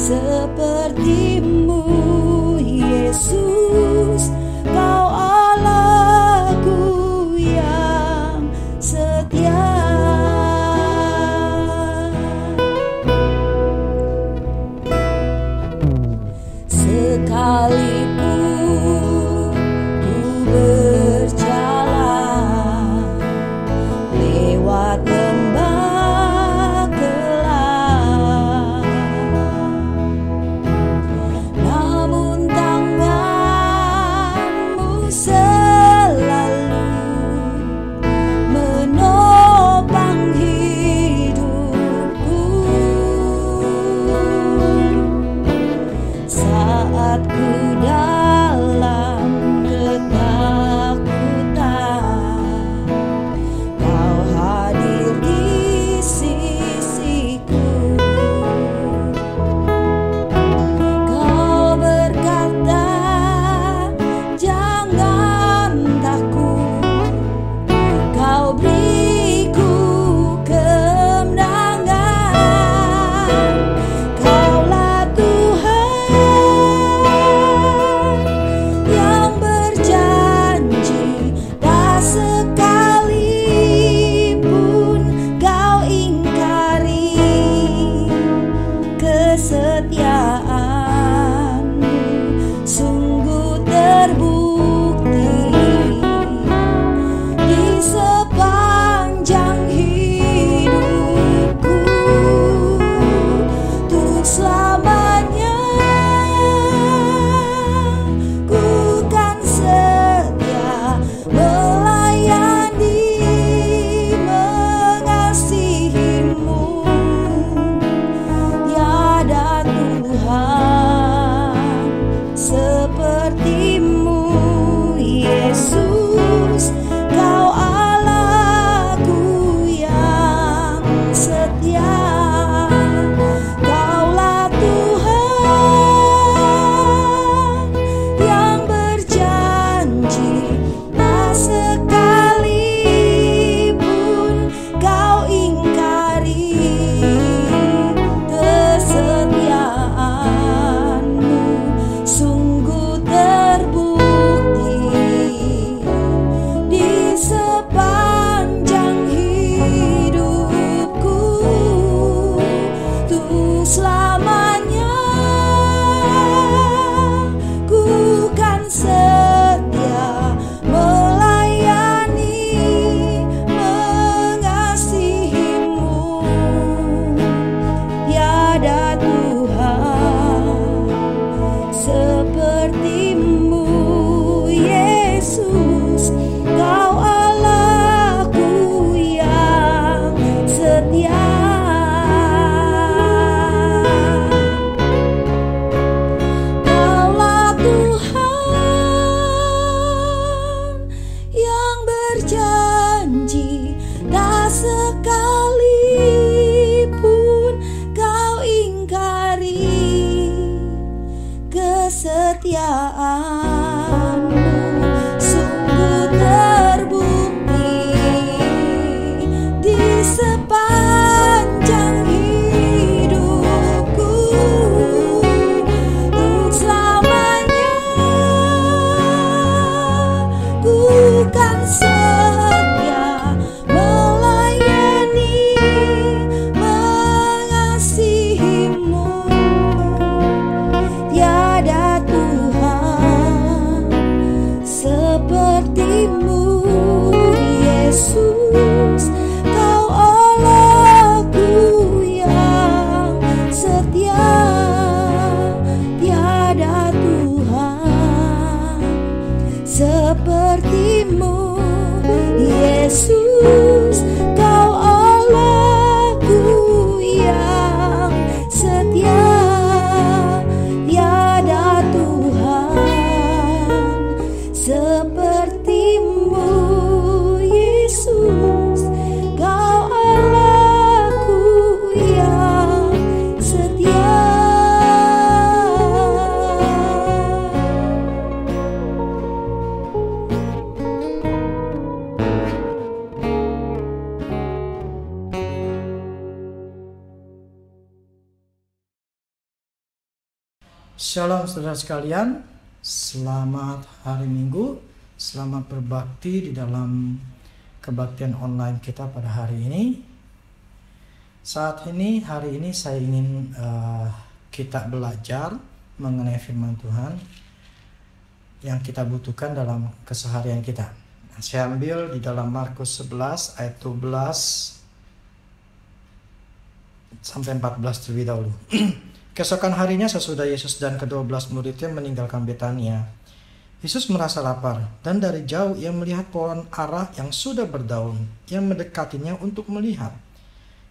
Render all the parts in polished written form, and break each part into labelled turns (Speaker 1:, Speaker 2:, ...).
Speaker 1: sepertimu, Yesus. Kau Allahku yang setia. Sekalipun ku berjalan lewat lembah gelap, namun tanganmu selalu menopang hidupku. Saat ku dalam ketakutan, Kau hadir di sisiku. Kau berkata, jangan takut, Kau beriku kemenangan. Kaulah Tuhan yang berjanji, tak sekalipun Kau ingkari kesetiaan-Mu. Sungguh terbukti di sepanjang hidupku, untuk selamanya ku kan setia melayani, mengasihi-Mu. Tiada Tuhan seperti-Mu, Yesus. Kau Allahku yang setia. Kaulah Tuhan yang berjanji, tak sekalipun Kau ingkari kesetiaan-Mu. Sungguh terbukti di sepanjang hidupku, untuk selamanya ku kan setia melayani, mengasihi-Mu. Tiada Tuhan seperti-Mu, Yesus. Kau Allahku yang setia. Kaulah Tuhan yang berjanji, tak sekalipun Kau ingkari kesetiaan-Mu. Sungguh terbukti di sepanjang hidupku, untuk selamanya ku kan setia melayani, mengasihi-Mu. Tiada Tuhan
Speaker 2: Shalom saudara sekalian, selamat hari Minggu, selamat berbakti di dalam kebaktian online kita pada hari ini. Hari ini saya ingin kita belajar mengenai firman Tuhan yang kita butuhkan dalam keseharian kita. Saya ambil di dalam Markus 11 ayat 12 sampai 14 terlebih dahulu. Keesokan harinya sesudah Yesus dan ke-12 muridnya meninggalkan Betania, Yesus merasa lapar, dan dari jauh ia melihat pohon ara yang sudah berdaun. Ia mendekatinya untuk melihat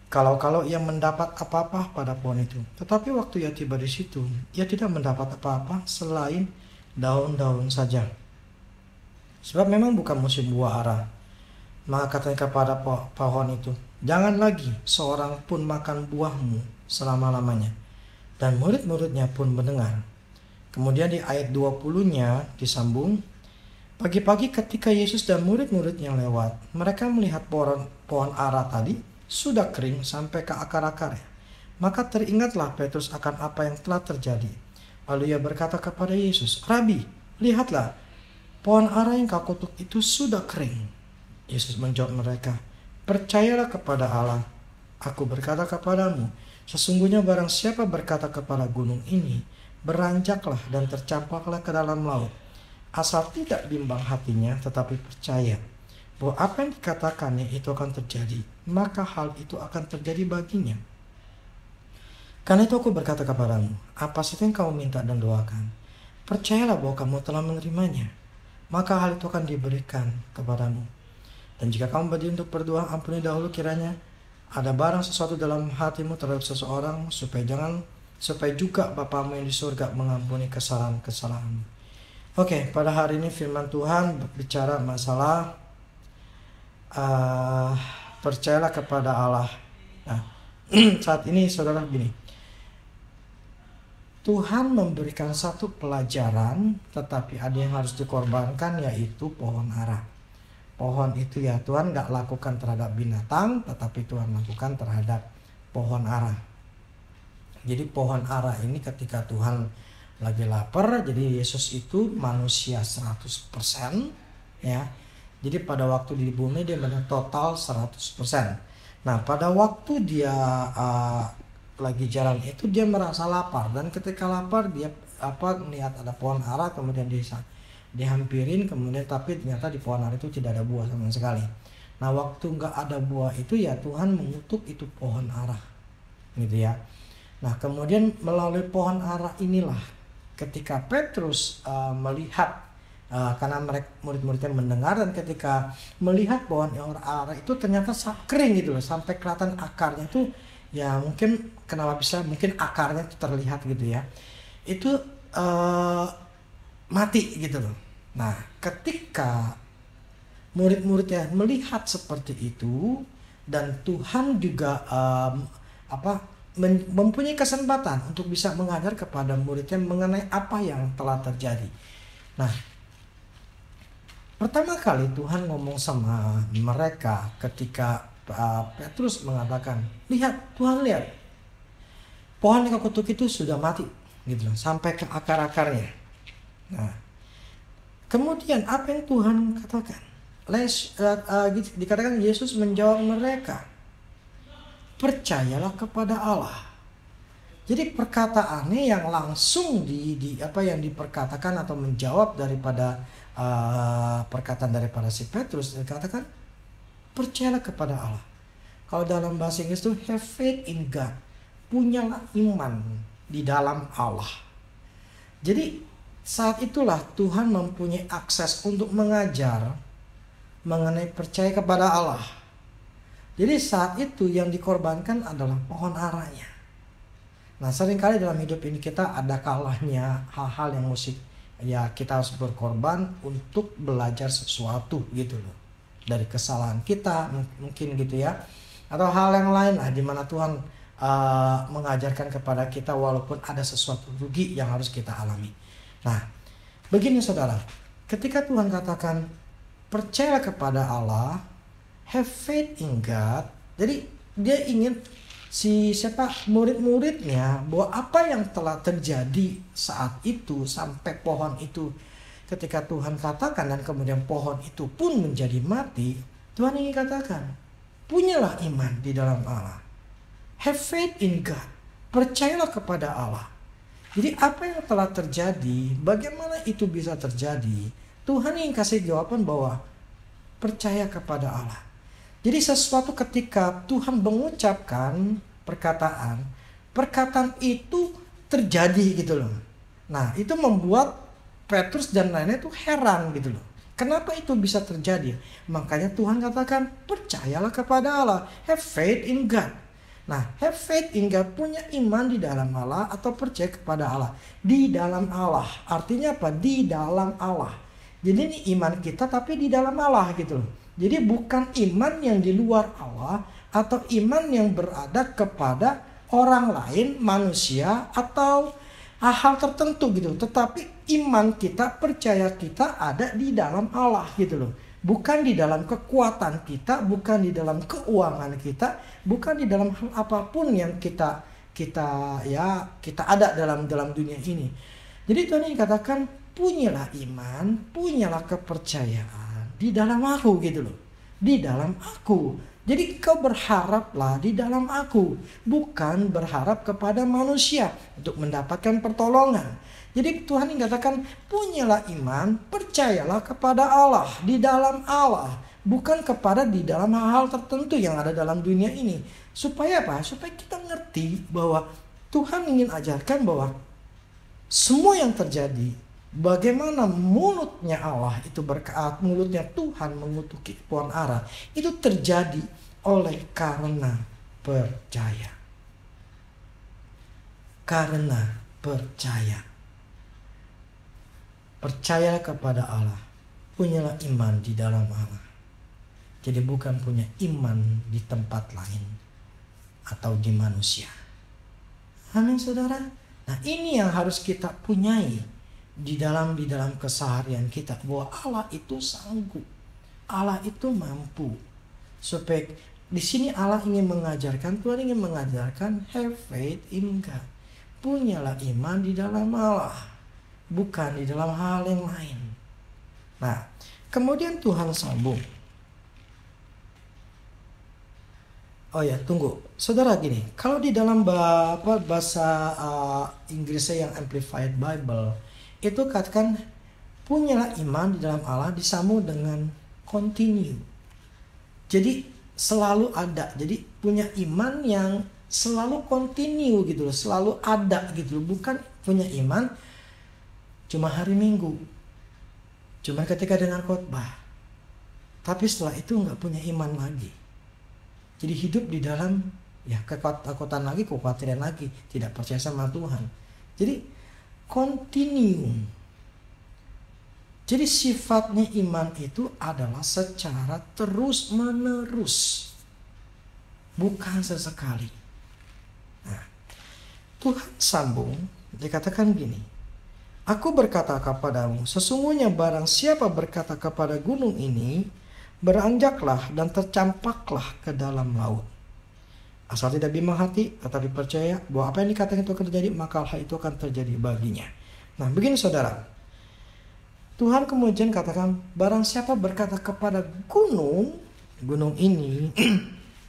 Speaker 2: kalau ia mendapat apa-apa pada pohon itu. Tetapi waktu ia tiba di situ, ia tidak mendapat apa-apa selain daun-daun saja. Sebab memang bukan musim buah ara. Maka katanya kepada pohon itu, "Jangan lagi seorang pun makan buahmu selama-lamanya." Dan murid-muridnya pun mendengar. Kemudian di ayat 20-nya disambung, pagi-pagi ketika Yesus dan murid-muridnya lewat, mereka melihat pohon ara tadi sudah kering sampai ke akar-akarnya. Maka teringatlah Petrus akan apa yang telah terjadi. Lalu ia berkata kepada Yesus, "Rabi, lihatlah, pohon ara yang kau kutuk itu sudah kering." Yesus menjawab mereka, "Percayalah kepada Allah. Aku berkata kepadamu, sesungguhnya barang siapa berkata kepada gunung ini, beranjaklah dan tercampaklah ke dalam laut, asal tidak bimbang hatinya tetapi percaya bahwa apa yang dikatakannya itu akan terjadi, maka hal itu akan terjadi baginya. Karena itu aku berkata kepadamu, apa saja yang kamu minta dan doakan, percayalah bahwa kamu telah menerimanya, maka hal itu akan diberikan kepadamu. Dan jika kamu berdiri untuk berdoa, ampuni dahulu kiranya ada barang sesuatu dalam hatimu terhadap seseorang, supaya juga Bapamu yang di surga mengampuni kesalahan-kesalahanmu." Oke, pada hari ini firman Tuhan berbicara masalah percayalah kepada Allah. Nah, saat ini saudara begini, Tuhan memberikan satu pelajaran, tetapi ada yang harus dikorbankan, yaitu pohon ara. Pohon itu ya Tuhan gak lakukan terhadap binatang, tetapi Tuhan lakukan terhadap pohon ara. Jadi pohon ara ini ketika Tuhan lagi lapar, jadi Yesus itu manusia 100%, ya. Jadi pada waktu di bumi dia benar total 100%. Nah, pada waktu dia lagi jalan itu dia merasa lapar, dan ketika lapar dia melihat ada pohon ara, kemudian dihampirin, kemudian tapi ternyata di pohon ara itu tidak ada buah sama sekali. Nah, waktu nggak ada buah itu ya Tuhan mengutuk itu pohon ara, gitu ya. Nah, kemudian melalui pohon ara inilah ketika Petrus melihat, karena mereka murid-muridnya mendengar, dan ketika melihat pohon ara itu ternyata kering gitu loh, sampai kelihatan akarnya itu ya, mungkin kenapa bisa, mungkin akarnya itu terlihat gitu ya, itu mati gitu loh. Nah, ketika murid-muridnya melihat seperti itu, dan Tuhan juga mempunyai kesempatan untuk bisa mengajar kepada muridnya mengenai apa yang telah terjadi. Nah, pertama kali Tuhan ngomong sama mereka ketika Petrus mengatakan, "Lihat, Tuhan lihat, pohon yang kau kutuk itu sudah mati," gitu loh, sampai ke akar-akarnya. Nah, kemudian apa yang Tuhan katakan? Dikatakan Yesus menjawab mereka, "Percayalah kepada Allah." Jadi perkataannya yang langsung yang diperkatakan atau menjawab daripada perkataan daripada si Petrus, dikatakan percayalah kepada Allah. Kalau dalam bahasa Inggris itu have faith in God, punyalah iman di dalam Allah. Jadi saat itulah Tuhan mempunyai akses untuk mengajar mengenai percaya kepada Allah. Jadi saat itu yang dikorbankan adalah pohon aranya. Nah, seringkali dalam hidup ini kita ada kalahnya hal-hal yang kita harus berkorban untuk belajar sesuatu gitu loh. Dari kesalahan kita mungkin gitu ya. Atau hal yang lain lah, di mana Tuhan mengajarkan kepada kita walaupun ada sesuatu rugi yang harus kita alami. Nah, begini saudara, ketika Tuhan katakan percayalah kepada Allah, have faith in God, jadi dia ingin murid-muridnya bahwa apa yang telah terjadi saat itu sampai pohon itu ketika Tuhan katakan dan kemudian pohon itu pun menjadi mati, Tuhan ingin katakan, punyalah iman di dalam Allah. Have faith in God. Percayalah kepada Allah. Jadi apa yang telah terjadi, bagaimana itu bisa terjadi? Tuhan ingin kasih jawaban bahwa percaya kepada Allah. Jadi sesuatu ketika Tuhan mengucapkan perkataan itu terjadi gitu loh. Nah, itu membuat Petrus dan lainnya itu heran gitu loh. Kenapa itu bisa terjadi? Makanya Tuhan katakan, percayalah kepada Allah. Have faith in God. Nah, have faith in God, punya iman di dalam Allah atau percaya kepada Allah. Di dalam Allah. Artinya apa? Di dalam Allah. Jadi ini iman kita tapi di dalam Allah gitu loh. Jadi bukan iman yang di luar Allah atau iman yang berada kepada orang lain, manusia atau hal tertentu gitu. Tetapi iman kita, percaya kita ada di dalam Allah gitu loh. Bukan di dalam kekuatan kita, bukan di dalam keuangan kita, bukan di dalam hal apapun yang kita ada dalam dunia ini. Jadi Tuhan ini katakan, punyalah iman, punyalah kepercayaan di dalam aku gitu loh. Di dalam aku. Jadi kau berharaplah di dalam aku, bukan berharap kepada manusia untuk mendapatkan pertolongan. Jadi Tuhan yang katakan, punyalah iman, percayalah kepada Allah, di dalam Allah, bukan kepada di dalam hal-hal tertentu yang ada dalam dunia ini. Supaya apa? Supaya kita ngerti bahwa Tuhan ingin ajarkan bahwa semua yang terjadi, bagaimana mulutnya Allah itu berkata, mulutnya Tuhan mengutuki pohon ara, itu terjadi oleh karena percaya. Karena percaya. Percayalah kepada Allah. Punyalah iman di dalam Allah. Jadi bukan punya iman di tempat lain atau di manusia. Amin saudara. Nah ini yang harus kita punyai di dalam keseharian kita, bahwa Allah itu sanggup, Allah itu mampu. Supaya di sini Allah ingin mengajarkan, Tuhan ingin mengajarkan, have faith in God. Punyalah iman di dalam Allah, bukan di dalam hal yang lain. Nah, kemudian Tuhan sambung. Oh ya, tunggu. Saudara gini, kalau di dalam bahasa Inggrisnya yang Amplified Bible, itu katakan punyalah iman di dalam Allah disambung dengan continue. Jadi selalu ada. Jadi punya iman yang selalu continue gitu loh, selalu ada gitu loh. Bukan punya iman cuma hari Minggu, cuma ketika dengar khotbah, tapi setelah itu nggak punya iman lagi. Jadi hidup di dalam ketakutan lagi, kekhawatiran lagi, tidak percaya sama Tuhan. Jadi continue. Jadi sifatnya iman itu adalah secara terus menerus, bukan sesekali. Nah, Tuhan sambung, dikatakan gini. Aku berkata kepadamu, sesungguhnya barang siapa berkata kepada gunung ini, beranjaklah dan tercampaklah ke dalam laut. Asal tidak bimbang hati, tetapi percaya bahwa apa yang dikatakan itu akan terjadi, maka hal itu akan terjadi baginya. Nah, begini saudara. Tuhan kemudian katakan, barang siapa berkata kepada gunung ini,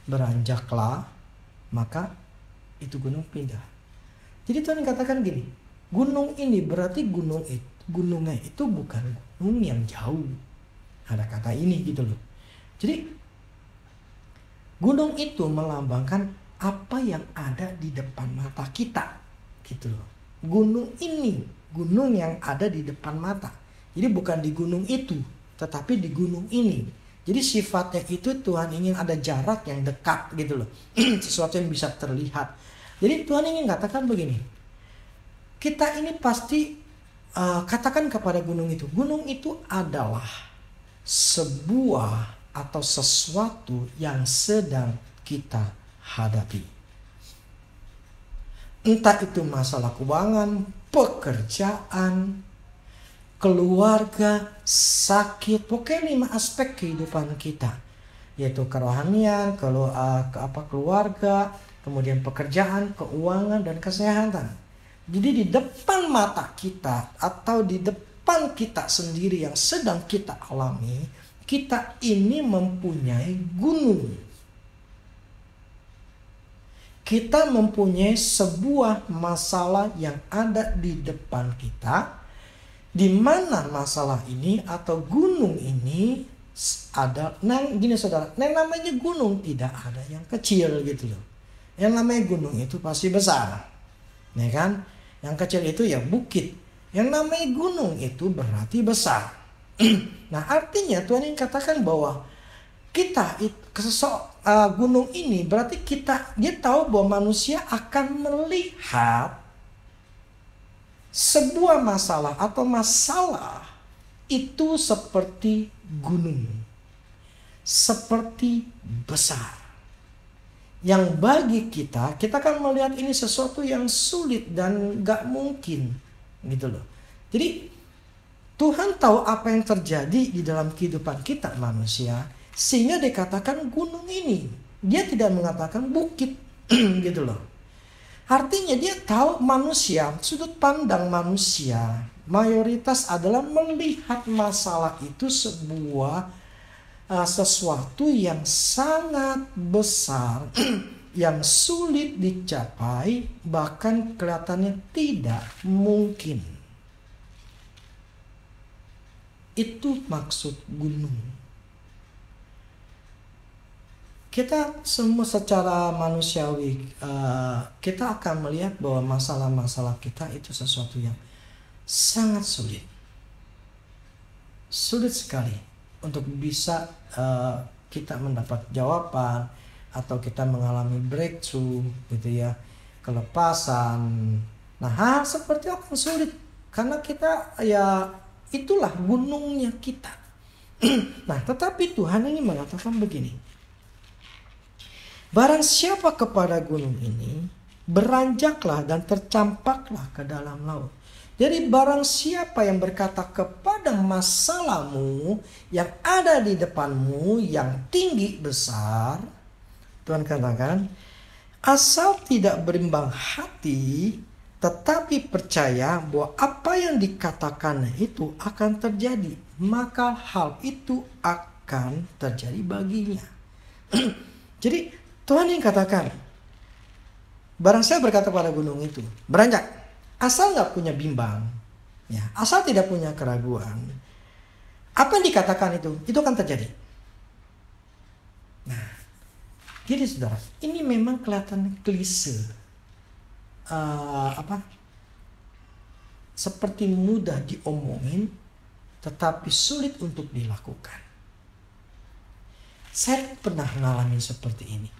Speaker 2: beranjaklah, maka itu gunung pindah. Jadi Tuhan katakan gini, gunung ini berarti gunungnya itu bukan gunung yang jauh. Ada kata ini gitu loh. Jadi gunung itu melambangkan apa yang ada di depan mata kita gitu loh. Gunung ini, gunung yang ada di depan mata. Jadi bukan di gunung itu, tetapi di gunung ini. Jadi sifatnya itu Tuhan ingin ada jarak yang dekat gitu loh. Sesuatu yang bisa terlihat. Jadi Tuhan ingin katakan begini. Kita ini pasti katakan kepada gunung itu adalah sebuah atau sesuatu yang sedang kita hadapi. Entah itu masalah keuangan, pekerjaan, keluarga, sakit, pokoknya 5 aspek kehidupan kita, yaitu kerohanian, keluarga, kemudian pekerjaan, keuangan, dan kesehatan. Jadi di depan mata kita atau di depan kita sendiri yang sedang kita alami, kita ini mempunyai gunung. Kita mempunyai sebuah masalah yang ada di depan kita, di mana masalah ini atau gunung ini ada. Nah, gini saudara, yang namanya gunung tidak ada yang kecil gitu loh. Yang namanya gunung itu pasti besar, ya kan? Yang kecil itu ya bukit. Yang namanya gunung itu berarti besar. Nah, artinya Tuhan ingin katakan bahwa kita gunung ini berarti dia tahu bahwa manusia akan melihat sebuah masalah atau masalah itu seperti gunung, seperti besar. Yang bagi kita akan melihat ini sesuatu yang sulit dan gak mungkin gitu loh. Jadi Tuhan tahu apa yang terjadi di dalam kehidupan kita manusia, sehingga dikatakan gunung ini. Dia tidak mengatakan bukit gitu loh. Artinya dia tahu manusia, sudut pandang manusia mayoritas adalah melihat masalah itu sesuatu yang sangat besar, yang sulit dicapai, bahkan kelihatannya tidak mungkin. Itu maksud gunung. Kita semua secara manusiawi, kita akan melihat bahwa masalah-masalah kita itu sesuatu yang sangat sulit. Sulit sekali untuk bisa kita mendapat jawaban atau kita mengalami breakthrough gitu ya, kelepasan. Nah, hal seperti itu akan sulit karena kita ya itulah gunungnya kita. Nah, tetapi Tuhan ini mengatakan begini. Barang siapa kepada gunung ini, beranjaklah dan tercampaklah ke dalam laut. Jadi barang siapa yang berkata kepada masalahmu yang ada di depanmu yang tinggi besar, Tuhan katakan, asal tidak berimbang hati, tetapi percaya bahwa apa yang dikatakan itu akan terjadi, maka hal itu akan terjadi baginya. Jadi Tuhan yang katakan, barang saya berkata pada gunung itu, beranjak. Asal nggak punya bimbang, ya, asal tidak punya keraguan, apa yang dikatakan itu akan terjadi. Nah, jadi saudara, ini memang kelihatan klise, seperti mudah diomongin, tetapi sulit untuk dilakukan. Saya pernah ngalamin seperti ini.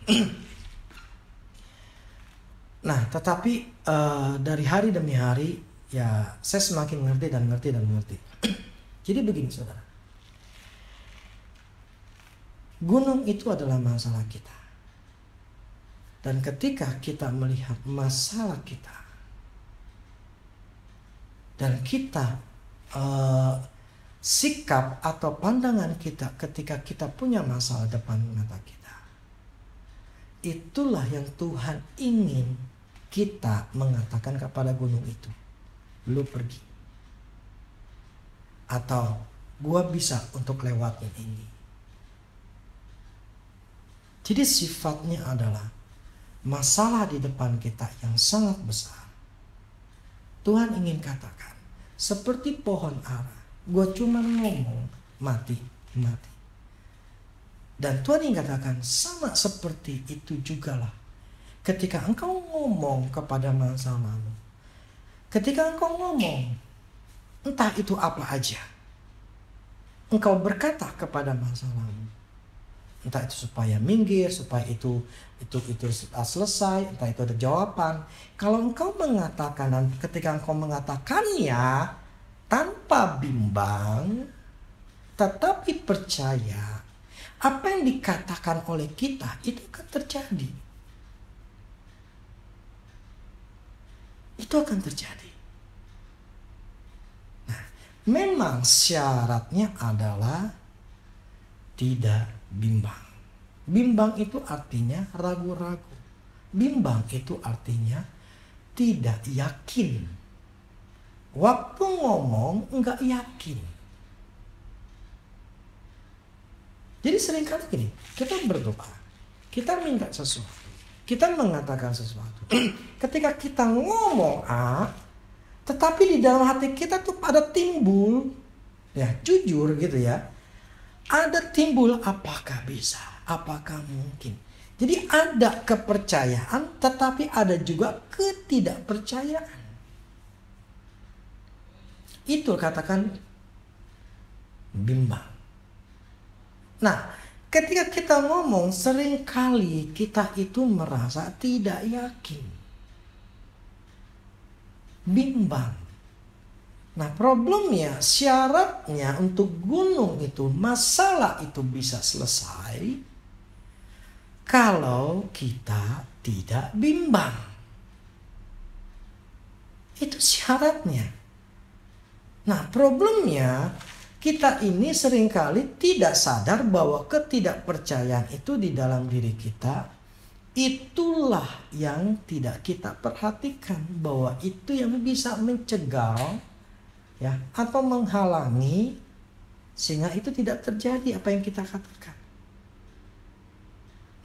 Speaker 2: Nah, tetapi dari hari demi hari, ya saya semakin ngerti. Jadi begini saudara. Gunung itu adalah masalah kita. Dan ketika kita melihat masalah kita, dan kita sikap atau pandangan kita ketika kita punya masalah depan mata kita, itulah yang Tuhan ingin kita mengatakan kepada gunung itu, lu pergi, atau gua bisa untuk lewatin ini. Jadi sifatnya adalah masalah di depan kita yang sangat besar. Tuhan ingin katakan, seperti pohon ara, gua cuma ngomong mati. Dan Tuhan ingin katakan sama seperti itu jugalah ketika engkau ngomong kepada masalahmu. Ketika engkau ngomong, entah itu apa aja, engkau berkata kepada masalahmu, entah itu supaya minggir, supaya itu selesai, entah itu ada jawaban. Kalau engkau mengatakan, dan ketika engkau mengatakannya tanpa bimbang, tetapi percaya, apa yang dikatakan oleh kita itu akan terjadi. Itu akan terjadi. Nah, memang syaratnya adalah tidak bimbang. Bimbang itu artinya ragu-ragu. Bimbang itu artinya tidak yakin. Waktu ngomong enggak yakin. Jadi seringkali gini, kita berdoa, kita minta sesuatu, kita mengatakan sesuatu. Ketika kita ngomong A, tetapi di dalam hati kita tuh pada timbul, ya jujur gitu ya, ada timbul apakah bisa, apakah mungkin. Jadi ada kepercayaan, tetapi ada juga ketidakpercayaan. Itu katakan bimbang. Nah, ketika kita ngomong, seringkali kita itu merasa tidak yakin. Bimbang. Nah, problemnya, syaratnya untuk gunung itu, masalah itu bisa selesai kalau kita tidak bimbang. Itu syaratnya. Nah, problemnya, kita ini seringkali tidak sadar bahwa ketidakpercayaan itu di dalam diri kita, itulah yang tidak kita perhatikan, bahwa itu yang bisa mencegah ya atau menghalangi sehingga itu tidak terjadi apa yang kita katakan.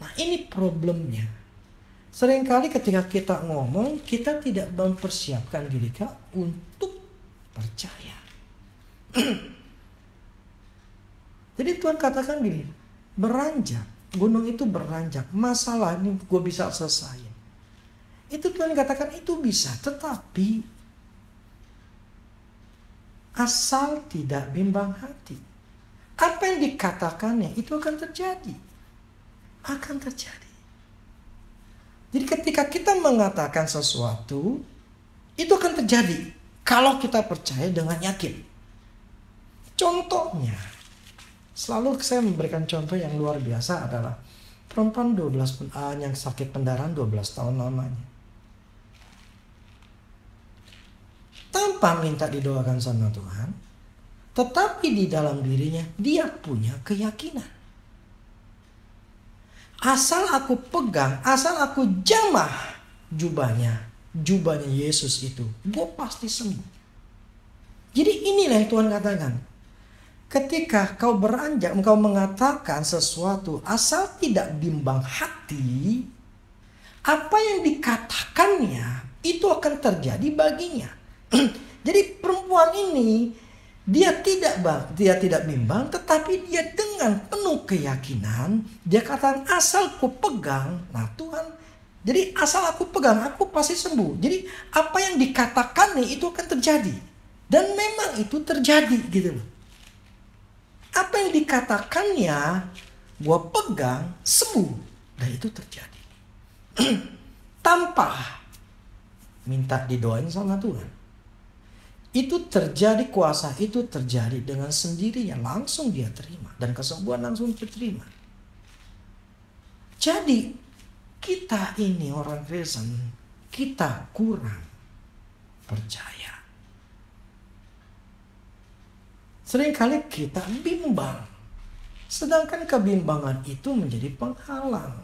Speaker 2: Nah, ini problemnya. Seringkali ketika kita ngomong, kita tidak mempersiapkan diri kita untuk percaya. Jadi Tuhan katakan gini, beranjak, gunung itu beranjak, masalah ini gue bisa selesai. Itu Tuhan katakan itu bisa, tetapi asal tidak bimbang hati. Apa yang dikatakannya itu akan terjadi. Akan terjadi. Jadi ketika kita mengatakan sesuatu, itu akan terjadi kalau kita percaya dengan yakin. Contohnya, selalu saya memberikan contoh yang luar biasa adalah perempuan 12 yang sakit pendarahan 12 tahun lamanya. Tanpa minta didoakan sama Tuhan, tetapi di dalam dirinya dia punya keyakinan. Asal aku pegang, asal aku jamah jubahnya Yesus itu, gue pasti sembuh. Jadi inilah yang Tuhan katakan. Ketika kau beranjak, engkau mengatakan sesuatu, asal tidak bimbang hati, apa yang dikatakannya itu akan terjadi baginya. Jadi perempuan ini dia tidak bimbang, tetapi dia dengan penuh keyakinan, dia katakan asal ku pegang, nah Tuhan, jadi asal aku pegang, aku pasti sembuh. Jadi apa yang dikatakannya itu akan terjadi, dan memang itu terjadi gitu loh. Apa yang dikatakannya, gue pegang, sembuh. Dan itu terjadi. Tanpa minta didoain sama Tuhan. Itu terjadi, kuasa itu terjadi dengan sendirinya. Langsung dia terima. Dan kesembuhan langsung diterima. Jadi, kita ini orang Kristen, kita kurang percaya. Seringkali kita bimbang. Sedangkan kebimbangan itu menjadi penghalang.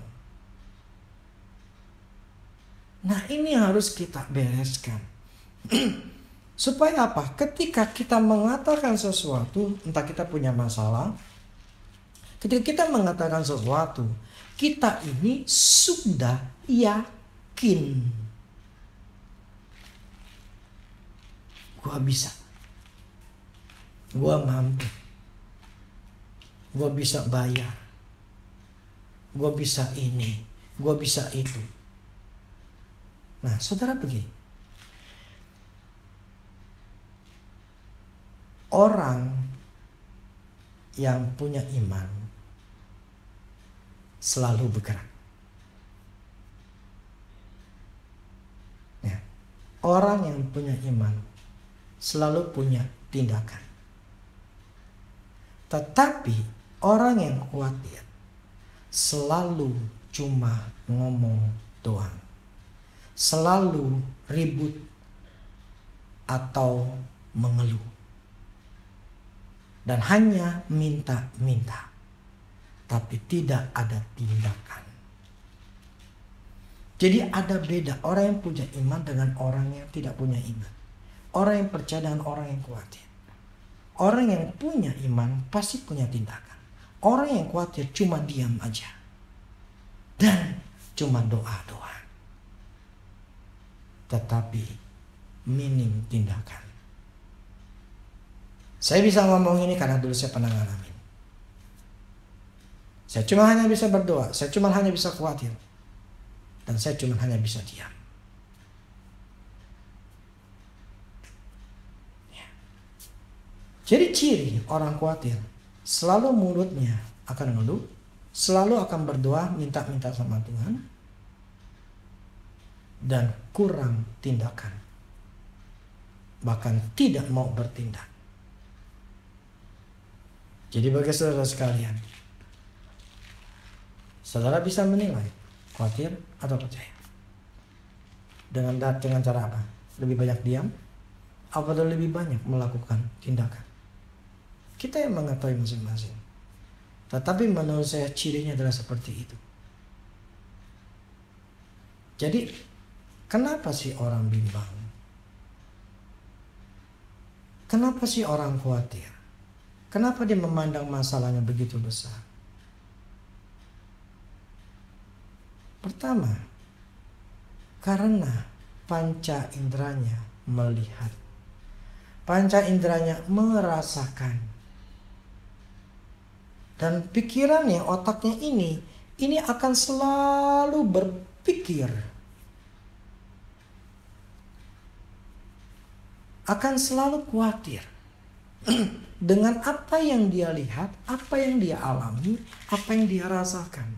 Speaker 2: Nah, ini harus kita bereskan. Supaya apa? Ketika kita mengatakan sesuatu, entah kita punya masalah, ketika kita mengatakan sesuatu, kita ini sudah yakin. Gua bisa. Gua mampu. Gua bisa bayar. Gua bisa ini. Gua bisa itu. Nah, saudara begini. Orang yang punya iman selalu bergerak. Ya. Orang yang punya iman selalu punya tindakan. Tetapi orang yang khawatir selalu cuma ngomong doang. Selalu ribut atau mengeluh. Dan hanya minta-minta. Tapi tidak ada tindakan. Jadi ada beda orang yang punya iman dengan orang yang tidak punya iman. Orang yang percaya dengan orang yang khawatir. Orang yang punya iman pasti punya tindakan. Orang yang khawatir cuma diam aja. Dan cuma doa-doa. Tetapi minim tindakan. Saya bisa ngomong ini karena dulu saya pernah ngalamin. Saya cuma hanya bisa berdoa. Saya cuma hanya bisa khawatir. Dan saya cuma hanya bisa diam. Ya. Jadi ciri orang khawatir, selalu mulutnya akan ngeluh, selalu akan berdoa minta-minta sama Tuhan, dan kurang tindakan. Bahkan tidak mau bertindak. Jadi bagi saudara sekalian, saudara bisa menilai khawatir atau percaya dengan cara apa? Lebih banyak diam atau lebih banyak melakukan tindakan? Kita yang mengetahui masing-masing. Tetapi menurut saya cirinya adalah seperti itu. Jadi kenapa sih orang bimbang? Kenapa sih orang khawatir? Kenapa dia memandang masalahnya begitu besar? Pertama, karena panca inderanya melihat. Panca inderanya merasakan. Dan pikirannya, otaknya ini akan selalu berpikir. Akan selalu khawatir. Dengan apa yang dia lihat, apa yang dia alami, apa yang dia rasakan.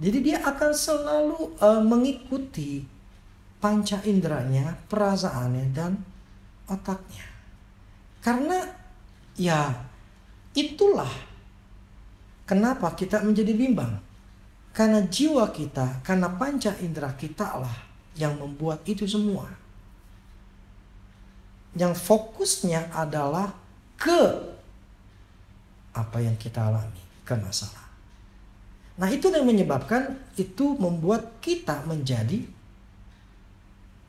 Speaker 2: Jadi dia akan selalu mengikuti panca inderanya, perasaannya, dan otaknya. Karena ya itulah kenapa kita menjadi bimbang. Karena jiwa kita, karena panca indera kita lah yang membuat itu semua. Yang fokusnya adalah ke apa yang kita alami, ke masalah. Nah itu yang menyebabkan itu membuat kita menjadi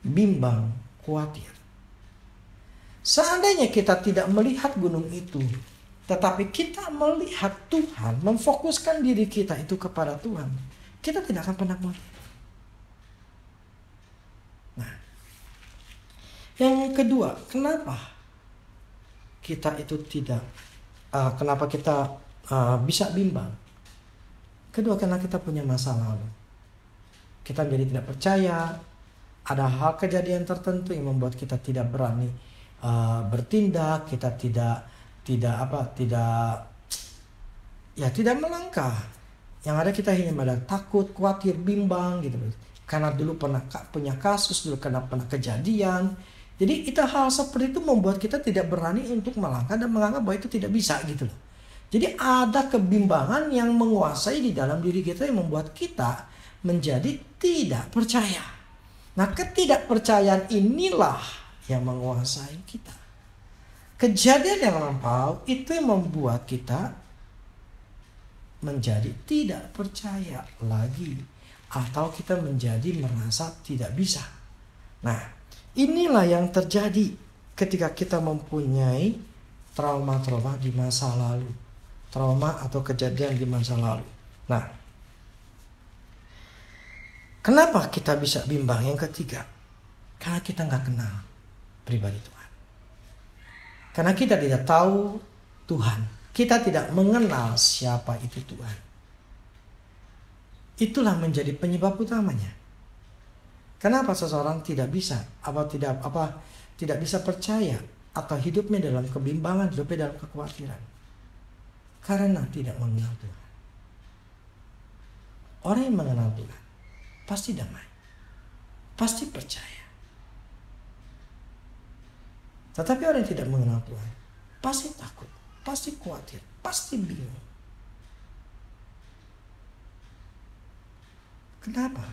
Speaker 2: bimbang, khawatir. Seandainya kita tidak melihat gunung itu, tetapi kita melihat Tuhan, memfokuskan diri kita itu kepada Tuhan, kita tidak akan pernah khawatir. Nah, yang kedua, kenapa kita itu tidak, kenapa kita bisa bimbang? Kedua, karena kita punya masa lalu. Kita menjadi tidak percaya. Ada hal kejadian tertentu yang membuat kita tidak berani bertindak. Kita tidak melangkah. Yang ada kita hanya pada takut, khawatir, bimbang gitu. Karena dulu pernah punya kasus, dulu pernah kejadian. Jadi itu hal seperti itu membuat kita tidak berani untuk melangkah dan menganggap bahwa itu tidak bisa gitu loh. Jadi ada kebimbangan yang menguasai di dalam diri kita yang membuat kita menjadi tidak percaya. Nah, ketidakpercayaan inilah yang menguasai kita. Kejadian yang lampau itu yang membuat kita menjadi tidak percaya lagi. Atau kita menjadi merasa tidak bisa. Nah, inilah yang terjadi ketika kita mempunyai trauma-trauma di masa lalu. Trauma atau kejadian di masa lalu. Nah, kenapa kita bisa bimbang? Yang ketiga, karena kita nggak kenal pribadi Tuhan. Karena kita tidak tahu Tuhan. Kita tidak mengenal siapa itu Tuhan. Itulah menjadi penyebab utamanya. Kenapa seseorang tidak bisa tidak bisa percaya atau hidupnya dalam kebimbangan, hidupnya dalam kekhawatiran? Karena tidak mengenal Tuhan. Orang yang mengenal Tuhan pasti damai, pasti percaya. Tetapi orang yang tidak mengenal Tuhan pasti takut, pasti khawatir, pasti bingung. Kenapa?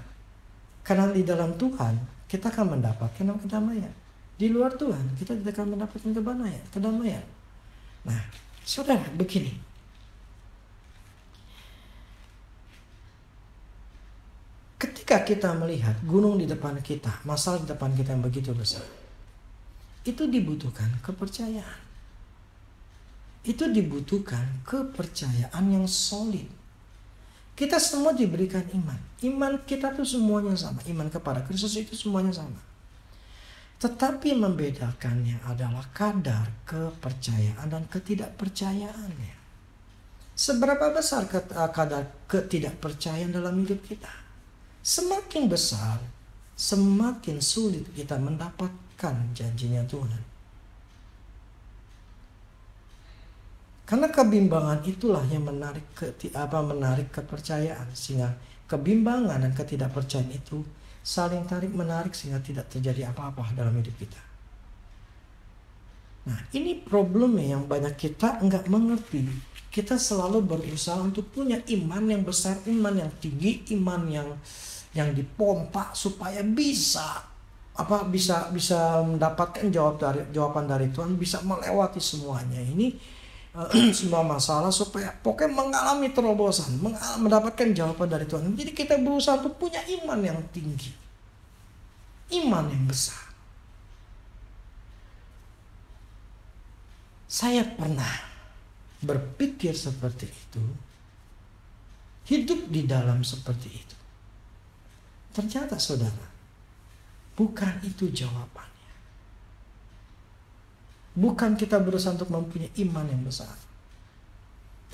Speaker 2: Karena di dalam Tuhan kita akan mendapatkan kedamaian. Di luar Tuhan kita tidak akan mendapatkan kedamaian. Nah, saudara, begini. ketika kita melihat gunung di depan kita, masalah di depan kita yang begitu besar, itu dibutuhkan kepercayaan. Itu dibutuhkan kepercayaan yang solid. Kita semua diberikan iman. Iman kita tuh semuanya sama. Iman kepada Kristus itu semuanya sama. Tetapi membedakannya adalah kadar kepercayaan dan ketidakpercayaannya. Seberapa besar kadar ketidakpercayaan dalam hidup kita? Semakin besar, semakin sulit kita mendapatkan janjinya Tuhan. Karena kebimbangan itulah yang menarik kepercayaan, sehingga kebimbangan dan ketidakpercayaan itu saling tarik menarik sehingga tidak terjadi apa-apa dalam hidup kita. Nah, ini problemnya yang banyak kita nggak mengerti. Kita selalu berusaha untuk punya iman yang besar, iman yang tinggi, iman yang dipompa supaya bisa mendapatkan jawaban dari Tuhan, bisa melewati semuanya ini. Semua masalah supaya pokoknya mengalami terobosan, mendapatkan jawaban dari Tuhan. Jadi kita berusaha untuk punya iman yang tinggi, iman yang besar. Saya pernah berpikir seperti itu, hidup di dalam seperti itu. Ternyata saudara, bukan itu jawaban. Bukan kita berusaha untuk mempunyai iman yang besar,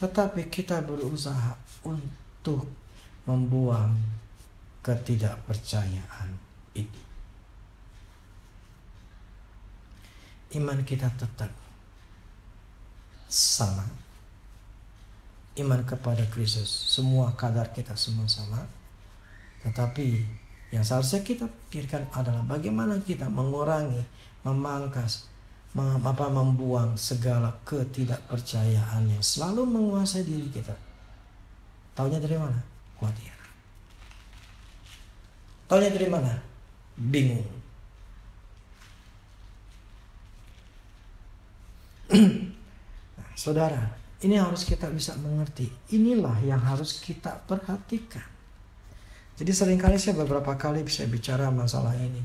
Speaker 2: tetapi kita berusaha untuk membuang ketidakpercayaan itu. Iman kita tetap sama. Iman kepada Kristus, semua kadar kita semua sama. Tetapi yang seharusnya kita pikirkan adalah bagaimana kita mengurangi, memangkas, membuang segala ketidakpercayaan yang selalu menguasai diri kita. Taunya dari mana? Khawatir. Taunya dari mana? Bingung. Nah, saudara, ini harus kita bisa mengerti. Inilah yang harus kita perhatikan. Jadi seringkali saya beberapa kali bisa bicara masalah ini.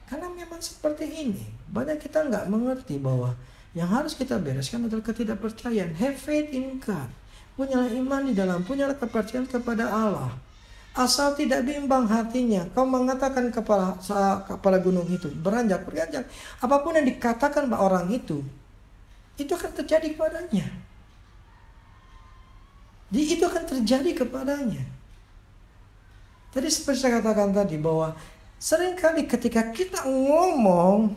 Speaker 2: Karena memang seperti ini. Banyak kita nggak mengerti bahwa yang harus kita bereskan adalah ketidakpercayaan. Have faith in God. Punyalah iman di dalam, punyalah kepercayaan kepada Allah. Asal tidak bimbang hatinya. Kau mengatakan kepada gunung itu, beranjak. Apapun yang dikatakan orang itu akan terjadi kepadanya. Jadi itu akan terjadi kepadanya. Tadi seperti saya katakan tadi bahwa seringkali ketika kita ngomong,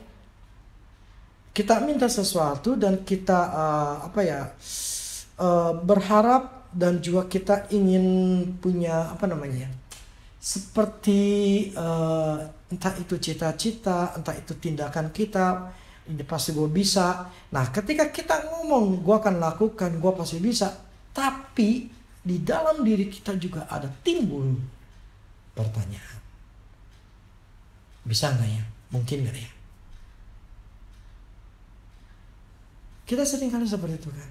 Speaker 2: kita minta sesuatu dan kita berharap dan juga kita ingin punya seperti entah itu cita-cita, entah itu tindakan kita, ini pasti gue bisa. Nah, ketika kita ngomong, gue akan lakukan, gue pasti bisa. Tapi di dalam diri kita juga ada timbul pertanyaan. Bisa gak ya? Mungkin gak ya? Kita seringkali seperti itu kan.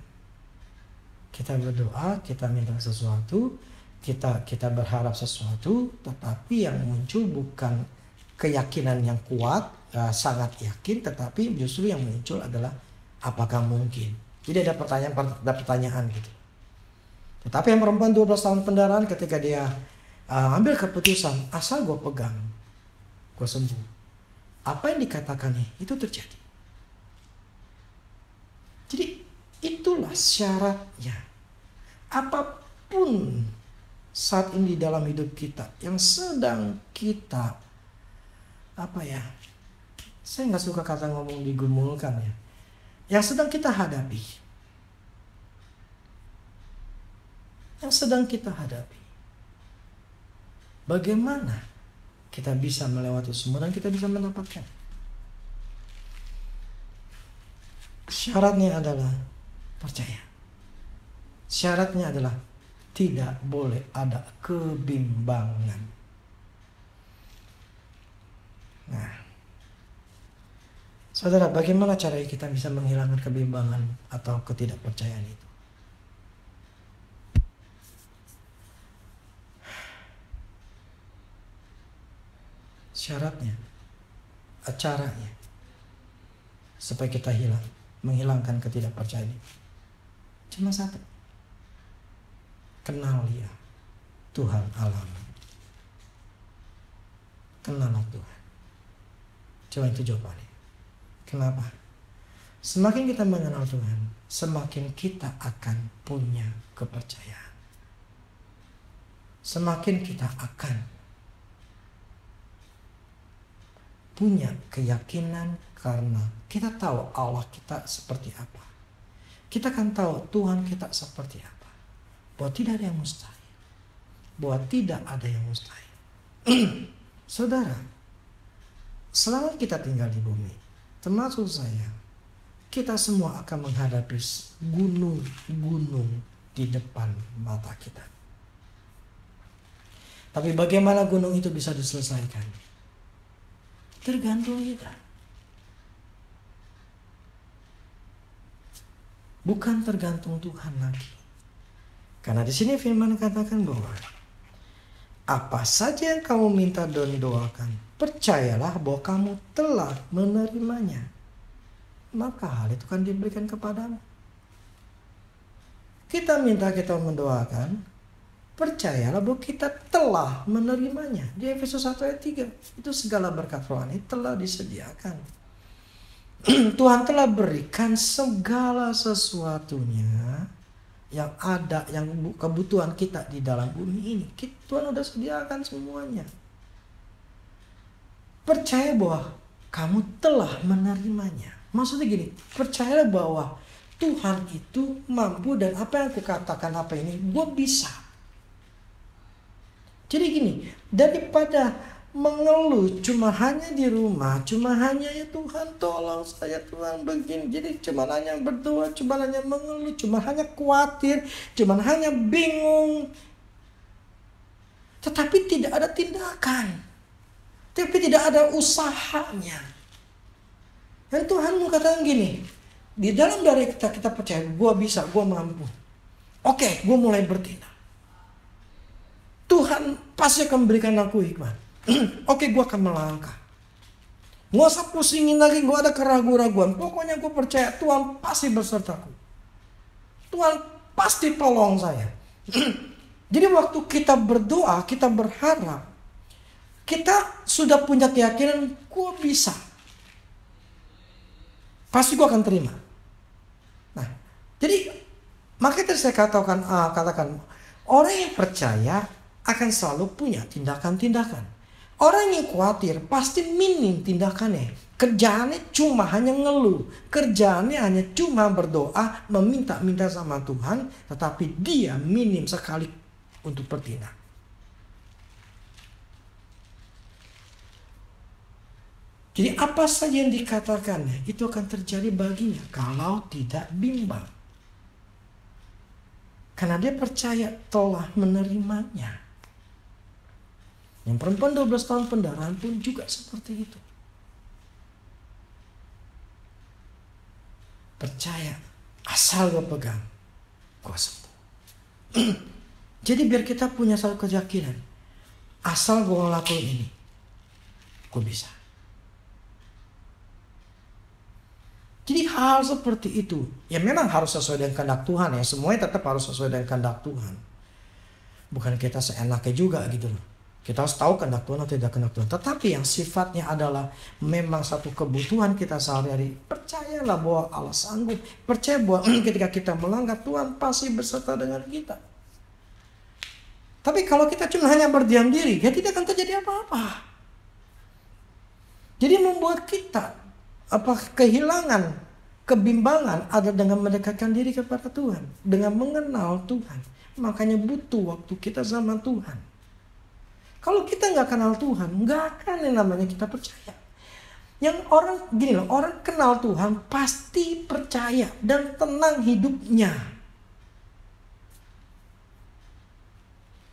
Speaker 2: Kita berdoa, kita minta sesuatu, kita berharap sesuatu, tetapi yang muncul bukan keyakinan yang kuat, sangat yakin, tetapi justru yang muncul adalah apakah mungkin. Jadi ada pertanyaan gitu. Tetapi yang perempuan 12 tahun pendarahan, ketika dia ambil keputusan, asal gue pegang, gue sembuh. Apa yang dikatakannya itu terjadi. Jadi itulah syaratnya. Apapun saat ini dalam hidup kita yang sedang kita saya nggak suka kata ngomong digumulkan ya. Yang sedang kita hadapi. Yang sedang kita hadapi. Bagaimana kita bisa melewati semua dan kita bisa mendapatkan. Syaratnya adalah percaya. Syaratnya adalah tidak boleh ada kebimbangan. Nah, saudara, bagaimana caranya kita bisa menghilangkan kebimbangan atau ketidakpercayaan itu? syaratnya, caranya, supaya kita menghilangkan ketidakpercayaan. Cuma satu, kenal Dia, Tuhan Allah. Kenallah Tuhan. Coba itu jawabannya. Kenapa? Semakin kita mengenal Tuhan, semakin kita akan punya kepercayaan. Semakin kita akan punya keyakinan karena kita tahu Allah kita seperti apa. Kita akan tahu Tuhan kita seperti apa. Bahwa tidak ada yang mustahil. Bahwa tidak ada yang mustahil. Saudara, selama kita tinggal di bumi, termasuk saya, kita semua akan menghadapi gunung-gunung di depan mata kita. Tapi bagaimana gunung itu bisa diselesaikan? Tergantung kita. Bukan tergantung Tuhan lagi. Karena di sini firman katakan bahwa apa saja yang kamu minta dan doakan, percayalah bahwa kamu telah menerimanya. Maka hal itu akan diberikan kepadamu. Kita minta, kita mendoakan, percayalah bahwa kita telah menerimanya. Di Efesus 1 ayat 3, itu segala berkat rohani telah disediakan. Tuhan telah berikan segala sesuatunya yang ada, yang kebutuhan kita di dalam bumi ini. Tuhan sudah sediakan semuanya. Percaya bahwa kamu telah menerimanya. Maksudnya gini, percayalah bahwa Tuhan itu mampu dan apa yang aku katakan apa ini, gue bisa. Jadi gini, daripada mengeluh cuma hanya di rumah, cuma hanya ya Tuhan tolong saya, Tuhan begini, jadi cuma hanya berdoa, cuma hanya mengeluh, cuma hanya khawatir, cuma hanya bingung, tetapi tidak ada tindakan, tapi tidak ada usahanya. Dan Tuhan mengatakan gini, di dalam dari kita percaya, gue bisa, gue mampu, oke, gue mulai bertindak, Tuhan pasti akan berikan aku hikmat. Oke, gue akan melangkah. Gak usah pusingin lagi, gue ada keraguan-raguan. Pokoknya gue percaya Tuhan pasti bersertaku. Tuhan pasti tolong saya. Jadi waktu kita berdoa, kita berharap, kita sudah punya keyakinan, gue bisa. Pasti gue akan terima. Nah, jadi makanya tadi saya katakan, orang yang percaya akan selalu punya tindakan-tindakan. Orang yang khawatir pasti minim tindakannya. Kerjaannya cuma hanya ngeluh. Kerjaannya hanya cuma berdoa, meminta-minta sama Tuhan. Tetapi dia minim sekali untuk bertindak. Jadi apa saja yang dikatakannya, itu akan terjadi baginya kalau tidak bimbang. Karena dia percaya telah menerimanya. Yang perempuan 12 tahun pendarahan pun juga seperti itu. Percaya, asal gue pegang, gue sembuh. Jadi biar kita punya satu keyakinan, asal gue ngelakuin ini, gue bisa. Jadi hal seperti itu, ya memang harus sesuai dengan kehendak Tuhan ya. Semuanya tetap harus sesuai dengan kehendak Tuhan. Bukan kita seenaknya juga gitu loh. Kita harus tahu kehendak Tuhan atau tidak kehendak Tuhan. Tetapi yang sifatnya adalah memang satu kebutuhan kita sehari-hari. Percayalah bahwa Allah sanggup. Percaya bahwa ketika kita melangkah, Tuhan pasti beserta dengan kita. Tapi kalau kita cuma hanya berdiam diri, ya tidak akan terjadi apa-apa. Jadi membuat kita kehilangan, kebimbangan ada dengan mendekatkan diri kepada Tuhan. Dengan mengenal Tuhan. Makanya butuh waktu kita sama Tuhan. Kalau kita nggak kenal Tuhan, nggak akan yang namanya kita percaya. Yang orang gini loh, orang kenal Tuhan pasti percaya dan tenang hidupnya.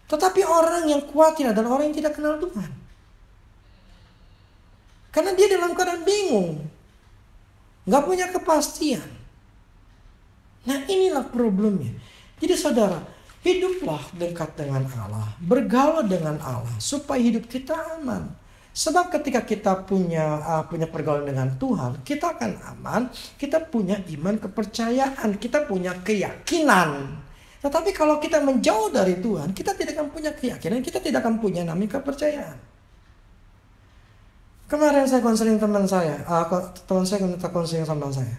Speaker 2: Tetapi orang yang khawatir adalah orang yang tidak kenal Tuhan. Karena dia dalam keadaan bingung, nggak punya kepastian. Nah inilah problemnya. Jadi saudara, hiduplah dekat dengan Allah, bergaul dengan Allah supaya hidup kita aman. Sebab ketika kita punya pergaulan dengan Tuhan, kita akan aman, kita punya iman, kepercayaan, kita punya keyakinan. Tetapi kalau kita menjauh dari Tuhan, kita tidak akan punya keyakinan, kita tidak akan punya namanya kepercayaan. Kemarin saya konseling teman saya minta konseling sama saya.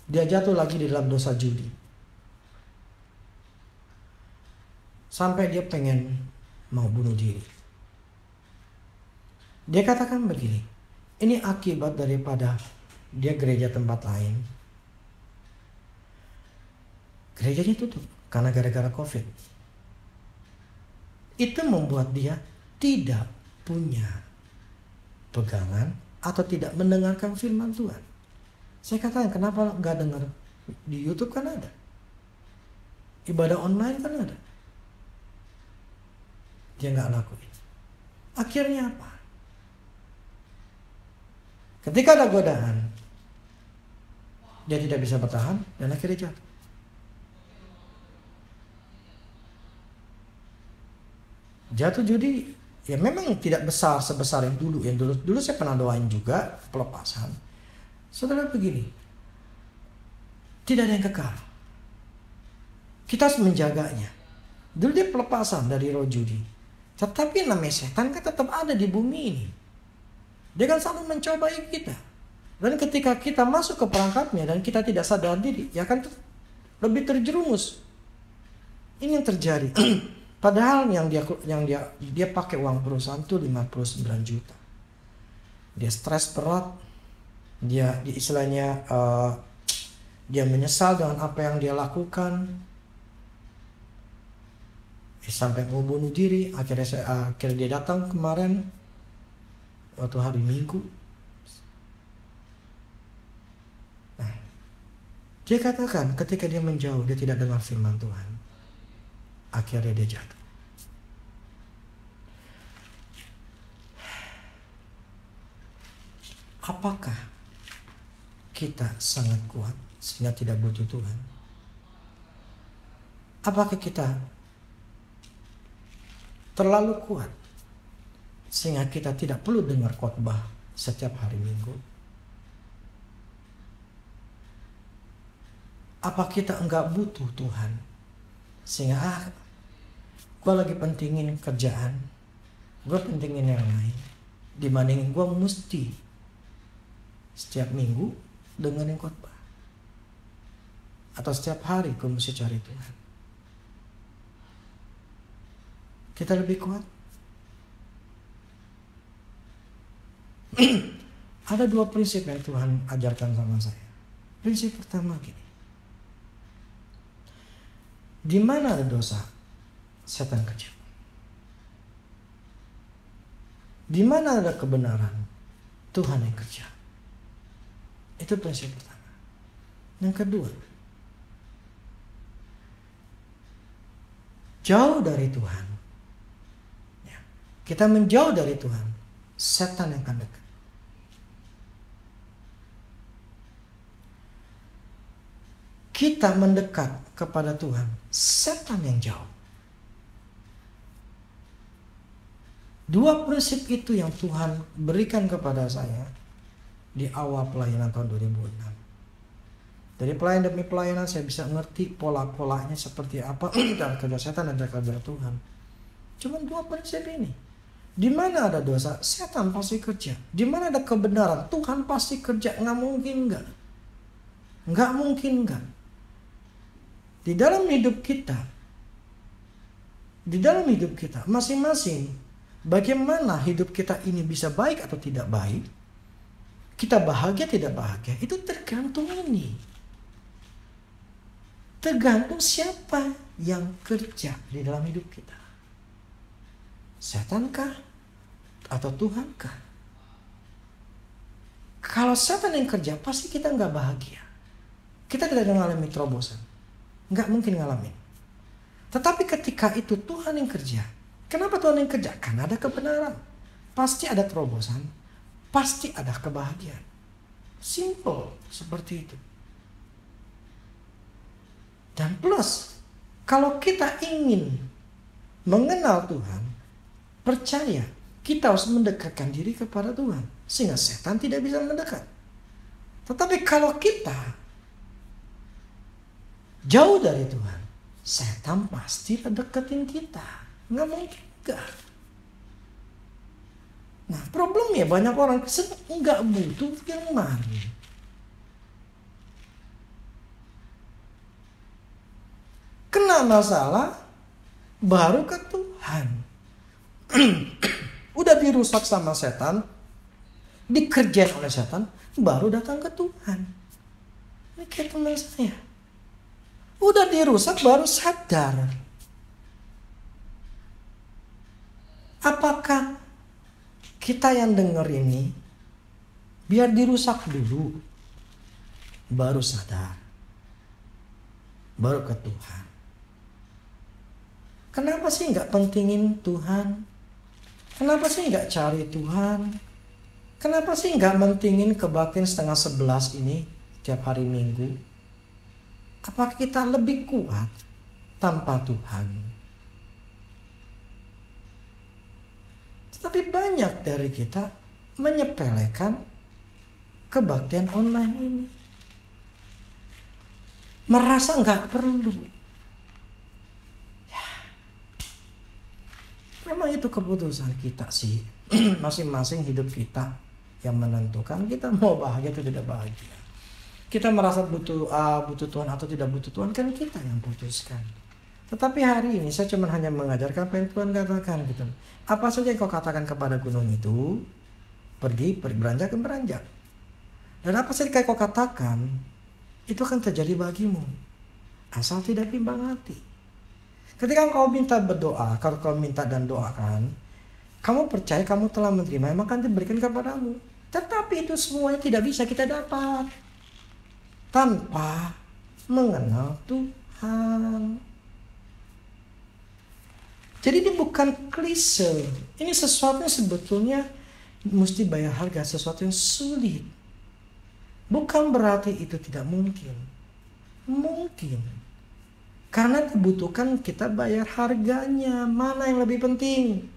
Speaker 2: Dia jatuh lagi di dalam dosa judi. Sampai dia pengen mau bunuh diri. Dia katakan begini, ini akibat daripada dia gereja tempat lain. Gerejanya tutup karena gara-gara COVID. Itu membuat dia tidak punya pegangan atau tidak mendengarkan firman Tuhan. Saya katakan, kenapa nggak dengar? Di YouTube kan ada. Ibadah online kan ada. Dia nggak lakuin. Akhirnya apa? Ketika ada godaan, dia tidak bisa bertahan dan akhirnya jatuh. Jatuh judi, ya memang tidak besar sebesar yang dulu. Dulu saya pernah doain juga pelepasan. Saudara begini, tidak ada yang kekal. Kita harus menjaganya. Dulu dia pelepasan dari roh judi. Tetapi namanya setan kan tetap ada di bumi ini. Dia kan selalu mencobai kita. Dan ketika kita masuk ke perangkapnya dan kita tidak sadar diri, ya kan lebih terjerumus. Ini yang terjadi. Padahal yang dia pakai uang perusahaan itu 59 juta. Dia stres berat. Dia istilahnya dia menyesal dengan apa yang dia lakukan. Sampai mau bunuh diri. Akhirnya dia datang kemarin waktu hari Minggu. Nah, dia katakan ketika dia menjauh, dia tidak dengar firman Tuhan. Akhirnya dia jatuh. Apakah kita sangat kuat sehingga tidak butuh Tuhan? Apakah kita terlalu kuat sehingga kita tidak perlu dengar khotbah setiap hari Minggu? Apa kita enggak butuh Tuhan sehingga gue lagi pentingin kerjaan, gue pentingin yang lain dibandingin gue mesti setiap minggu dengerin khotbah, atau setiap hari gue mesti cari Tuhan? Kita lebih kuat. Ada dua prinsip yang Tuhan ajarkan sama saya. Prinsip pertama gini, di mana ada dosa, setan kerja. Di mana ada kebenaran, Tuhan yang kerja. Itu prinsip pertama. Yang kedua, jauh dari Tuhan. Ya, kita menjauh dari Tuhan, setan yang akan dekat. Kita mendekat kepada Tuhan, setan yang jauh. Dua prinsip itu yang Tuhan berikan kepada saya di awal pelayanan tahun 2006. Dari pelayanan demi pelayanan saya bisa ngerti pola-polanya seperti apa dan kerja setan dan kerja Tuhan. Cuma dua prinsip ini. Di mana ada dosa, setan pasti kerja. Di mana ada kebenaran, Tuhan pasti kerja. Nggak mungkin nggak. Nggak mungkin nggak. Di dalam hidup kita masing-masing, bagaimana hidup kita ini bisa baik atau tidak baik, kita bahagia tidak bahagia, itu tergantung ini. Tergantung siapa yang kerja di dalam hidup kita. Setankah atau Tuhankah? Kalau setan yang kerja, pasti kita nggak bahagia. Kita tidak mengalami terobosan. Nggak mungkin ngalamin. Tetapi ketika itu Tuhan yang kerja. Kenapa Tuhan yang kerja? Karena ada kebenaran. Pasti ada terobosan. Pasti ada kebahagiaan. Simple seperti itu. Dan plus, kalau kita ingin mengenal Tuhan, percaya kita harus mendekatkan diri kepada Tuhan, sehingga setan tidak bisa mendekat. Tetapi kalau kita jauh dari Tuhan, setan pasti deketin kita. Nggak mungkin enggak. Nah, problemnya banyak orang nggak butuh firman. Kena masalah, baru ke Tuhan. Udah dirusak sama setan, dikerjain oleh setan, baru datang ke Tuhan. Ini kayak teman saya. Udah dirusak baru sadar. Apakah kita yang dengar ini biar dirusak dulu, baru sadar, baru ke Tuhan? Kenapa sih nggak pentingin Tuhan? Kenapa sih nggak cari Tuhan? Kenapa sih nggak mentingin kebaktian 10:30 ini tiap hari Minggu? Apakah kita lebih kuat tanpa Tuhan? Tetapi banyak dari kita menyepelekan kebaktian online ini. Merasa nggak perlu. Memang itu keputusan kita sih. Masing-masing hidup kita yang menentukan kita mau bahagia atau tidak bahagia. Kita merasa butuh Tuhan atau tidak butuh Tuhan, kan kita yang putuskan. Tetapi hari ini saya cuma hanya mengajarkan apa yang Tuhan katakan gitu. Apa saja yang kau katakan kepada gunung itu, pergi beranjak. Dan apa saja yang kau katakan, itu akan terjadi bagimu. Asal tidak bimbang hati. Ketika kau minta berdoa, kalau kau minta dan doakan, kamu percaya kamu telah menerima, maka diberikan kepadamu. Tetapi itu semuanya tidak bisa kita dapat tanpa mengenal Tuhan. Jadi ini bukan klise. Ini sesuatu yang sebetulnya mesti bayar harga, sesuatu yang sulit. Bukan berarti itu tidak mungkin. Mungkin. Karena dibutuhkan kita bayar harganya. Mana yang lebih penting?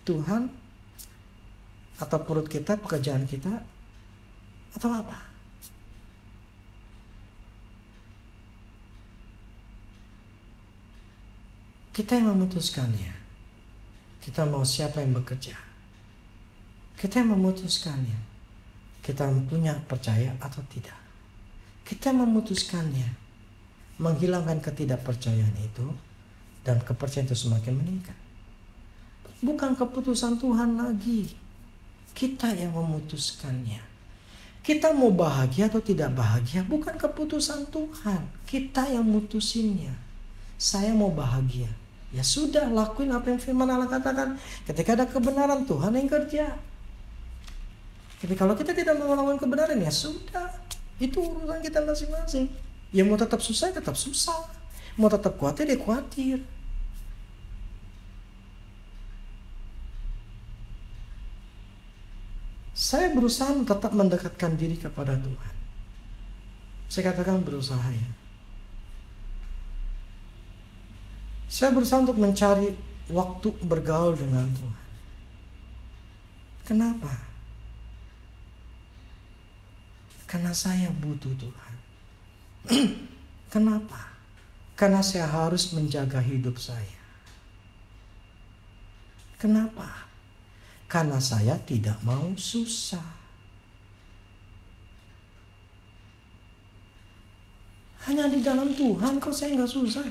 Speaker 2: Tuhan? Atau perut kita, pekerjaan kita? Atau apa? Kita yang memutuskannya. Kita mau siapa yang bekerja. Kita yang memutuskannya. Kita punya percaya atau tidak. Kita memutuskannya. Menghilangkan ketidakpercayaan itu, dan kepercayaan itu semakin meningkat. Bukan keputusan Tuhan lagi. Kita yang memutuskannya. Kita mau bahagia atau tidak bahagia bukan keputusan Tuhan. Kita yang mutusinnya. Saya mau bahagia. Ya sudah, lakuin apa yang firman Allah katakan. Ketika ada kebenaran, Tuhan yang kerja. Tapi kalau kita tidak mau melakukan kebenaran, ya sudah. Itu urusan kita masing-masing. Ya mau tetap susah, tetap susah. Mau tetap khawatir, ya khawatir. Saya berusaha tetap mendekatkan diri kepada Tuhan. Saya katakan berusaha ya. Saya berusaha untuk mencari waktu bergaul dengan Tuhan. Kenapa? Karena saya butuh Tuhan. Kenapa? Karena saya harus menjaga hidup saya. Kenapa? Karena saya tidak mau susah. Hanya di dalam Tuhan kok saya nggak susah.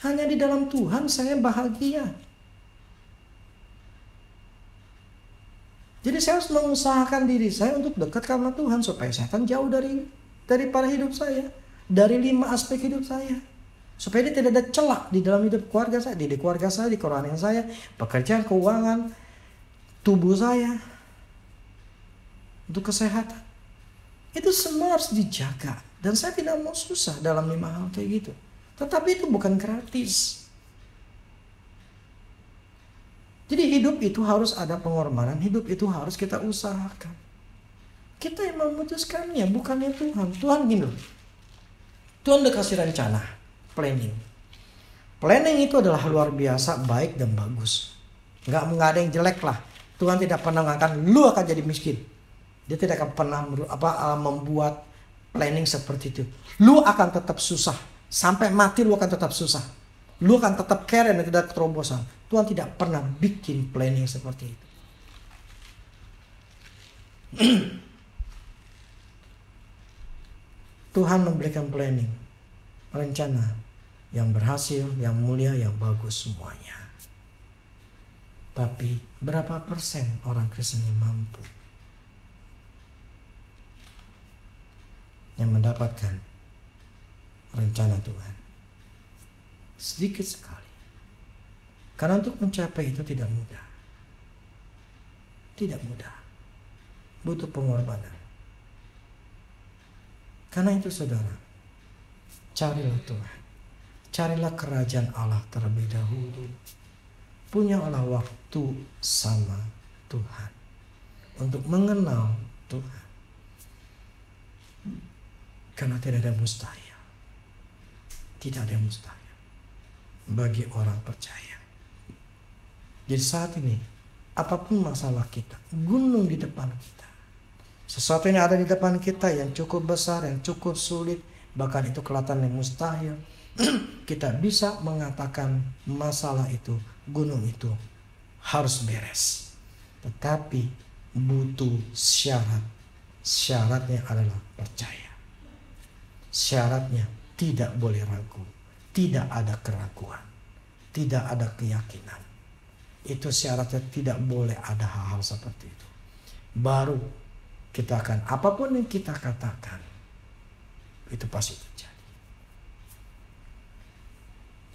Speaker 2: Hanya di dalam Tuhan saya bahagia. Jadi saya harus mengusahakan diri saya untuk dekat sama Tuhan supaya setan jauh daripada hidup saya, dari 5 aspek hidup saya, supaya dia tidak ada celah di dalam hidup keluarga saya, di keluarga saya, di kerohanian saya, pekerjaan, keuangan, tubuh saya, untuk kesehatan. Itu semua harus dijaga, dan saya tidak mau susah dalam 5 hal kayak gitu. Tetapi itu bukan gratis. Jadi hidup itu harus ada pengorbanan, hidup itu harus kita usahakan. Kita yang memutuskannya, bukannya Tuhan. Tuhan gini loh. Tuhan udah kasih rencana, planning. Planning itu adalah luar biasa baik dan bagus. Nggak ada yang jelek lah. Tuhan tidak pernah mengatakan lu akan jadi miskin. Dia tidak akan pernah membuat planning seperti itu. Lu akan tetap susah. Sampai mati lu akan tetap susah. Lu akan tetap kere dan tidak keterobosan. Tuhan tidak pernah bikin planning seperti itu. Tuhan memberikan planning, rencana yang berhasil, yang mulia, yang bagus semuanya. Tapi berapa persen orang Kristen yang mampu yang mendapatkan rencana Tuhan? Sedikit sekali. Karena untuk mencapai itu tidak mudah. Tidak mudah. Butuh pengorbanan. Karena itu saudara, carilah Tuhan. Carilah kerajaan Allah terlebih dahulu. Punyalah waktu sama Tuhan. Untuk mengenal Tuhan. Karena tidak ada mustahil. Tidak ada mustahil bagi orang percaya. Jadi saat ini, apapun masalah kita, gunung di depan kita, sesuatu yang ada di depan kita yang cukup besar, yang cukup sulit, bahkan itu kelihatan yang mustahil, kita bisa mengatakan masalah itu, gunung itu harus beres. Tetapi butuh syarat. Syaratnya adalah percaya. Syaratnya tidak boleh ragu. Tidak ada keraguan. Tidak ada keyakinan. Itu syaratnya, tidak boleh ada hal-hal seperti itu. Baru kita akan, apapun yang kita katakan, itu pasti terjadi.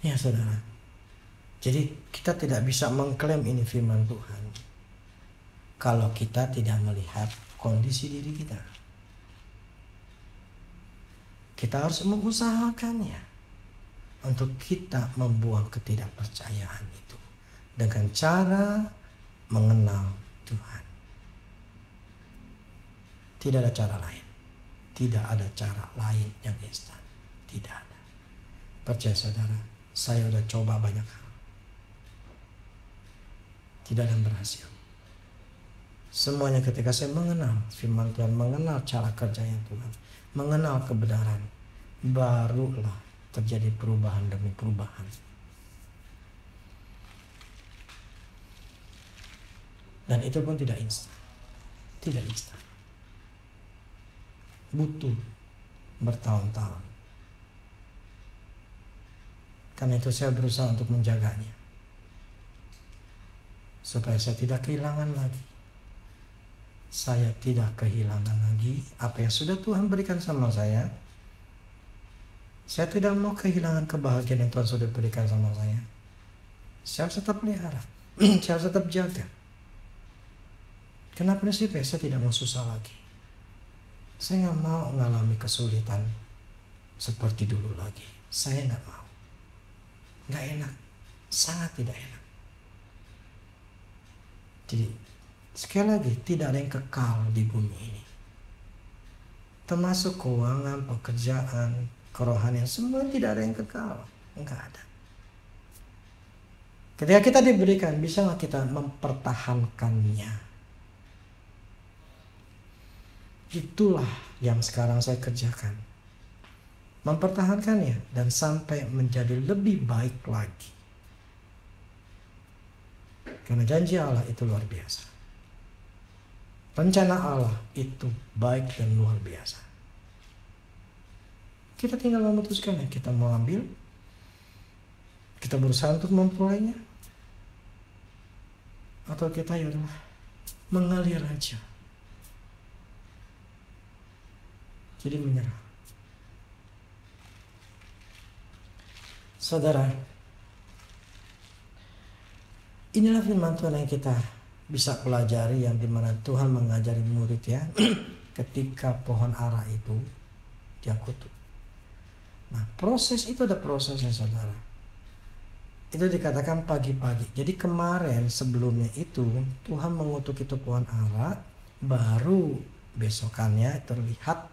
Speaker 2: Ya saudara. Jadi kita tidak bisa mengklaim ini firman Tuhan kalau kita tidak melihat kondisi diri kita. Kita harus mengusahakannya untuk kita membuang ketidakpercayaan itu dengan cara mengenal Tuhan. Tidak ada cara lain. Tidak ada cara lain yang instan. Tidak ada. Percaya saudara, saya sudah coba banyak hal. Tidak ada yang berhasil. Semuanya ketika saya mengenal firman Tuhan, mengenal cara kerjanya Tuhan, mengenal kebenaran, barulah terjadi perubahan demi perubahan. Dan itu pun tidak instan. Tidak instan. Butuh bertahun-tahun. Karena itu saya berusaha untuk menjaganya. Supaya saya tidak kehilangan lagi. Saya tidak kehilangan lagi apa yang sudah Tuhan berikan sama saya. Saya tidak mau kehilangan kebahagiaan yang Tuhan sudah berikan sama saya. Saya harus tetap pelihara. Saya harus tetap jaga. Karena prinsipnya saya tidak mau susah lagi. Saya nggak mau mengalami kesulitan seperti dulu lagi. Saya nggak mau. Nggak enak. Sangat tidak enak. Jadi sekali lagi, tidak ada yang kekal di bumi ini. Termasuk keuangan, pekerjaan, kerohanian, semua tidak ada yang kekal. Enggak ada. Ketika kita diberikan, bisa nggak kita mempertahankannya? Itulah yang sekarang saya kerjakan. Mempertahankannya dan sampai menjadi lebih baik lagi. Karena janji Allah itu luar biasa. Rencana Allah itu baik dan luar biasa. Kita tinggal memutuskan ya, kita mau ambil, kita berusaha untuk memperolehnya, atau kita yaudah mengalir aja. Jadi menyerah. Saudara, inilah firman Tuhan yang kita bisa pelajari, yang dimana Tuhan mengajari murid ya ketika pohon ara itu dia kutuk. Nah, proses itu ada prosesnya saudara. Itu dikatakan pagi-pagi. Jadi kemarin sebelumnya itu Tuhan mengutuk itu pohon ara, baru besokannya terlihat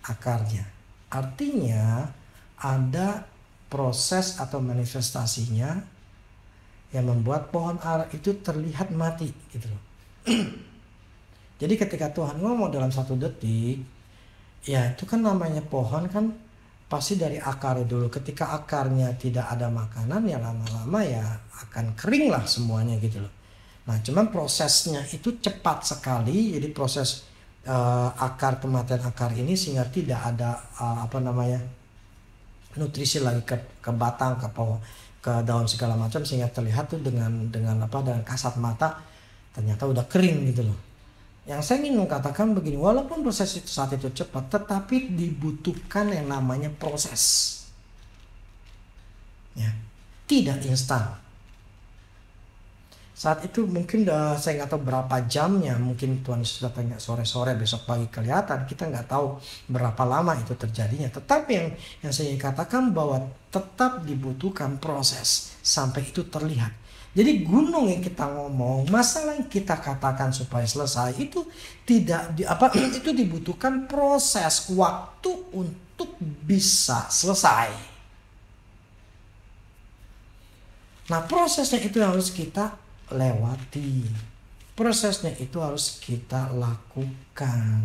Speaker 2: akarnya. Artinya ada proses atau manifestasinya yang membuat pohon ara itu terlihat mati gitu loh. Jadi ketika Tuhan ngomong dalam 1 detik, ya itu kan namanya pohon kan pasti dari akarnya dulu. Ketika akarnya tidak ada makanan, ya lama-lama ya akan kering lah semuanya gitu loh. Nah cuman prosesnya itu cepat sekali, jadi proses akar, kematian akar ini sehingga tidak ada nutrisi lagi ke batang, ke pohon, ke daun segala macam, sehingga terlihat tuh dengan kasat mata ternyata udah kering gitu loh. Yang saya ingin mengatakan begini, walaupun proses itu saat itu cepat, tetapi dibutuhkan yang namanya proses. Ya, tidak instan. Saat itu mungkin saya nggak tahu berapa jamnya, mungkin Tuhan Yesus datang sore-sore, besok pagi kelihatan, kita nggak tahu berapa lama itu terjadinya. Tetapi yang saya ingin katakan bahwa tetap dibutuhkan proses sampai itu terlihat. Jadi gunung yang kita ngomong, masalah yang kita katakan supaya selesai itu itu dibutuhkan proses waktu untuk bisa selesai. Nah, prosesnya itu harus kita lewati. Prosesnya itu harus kita lakukan.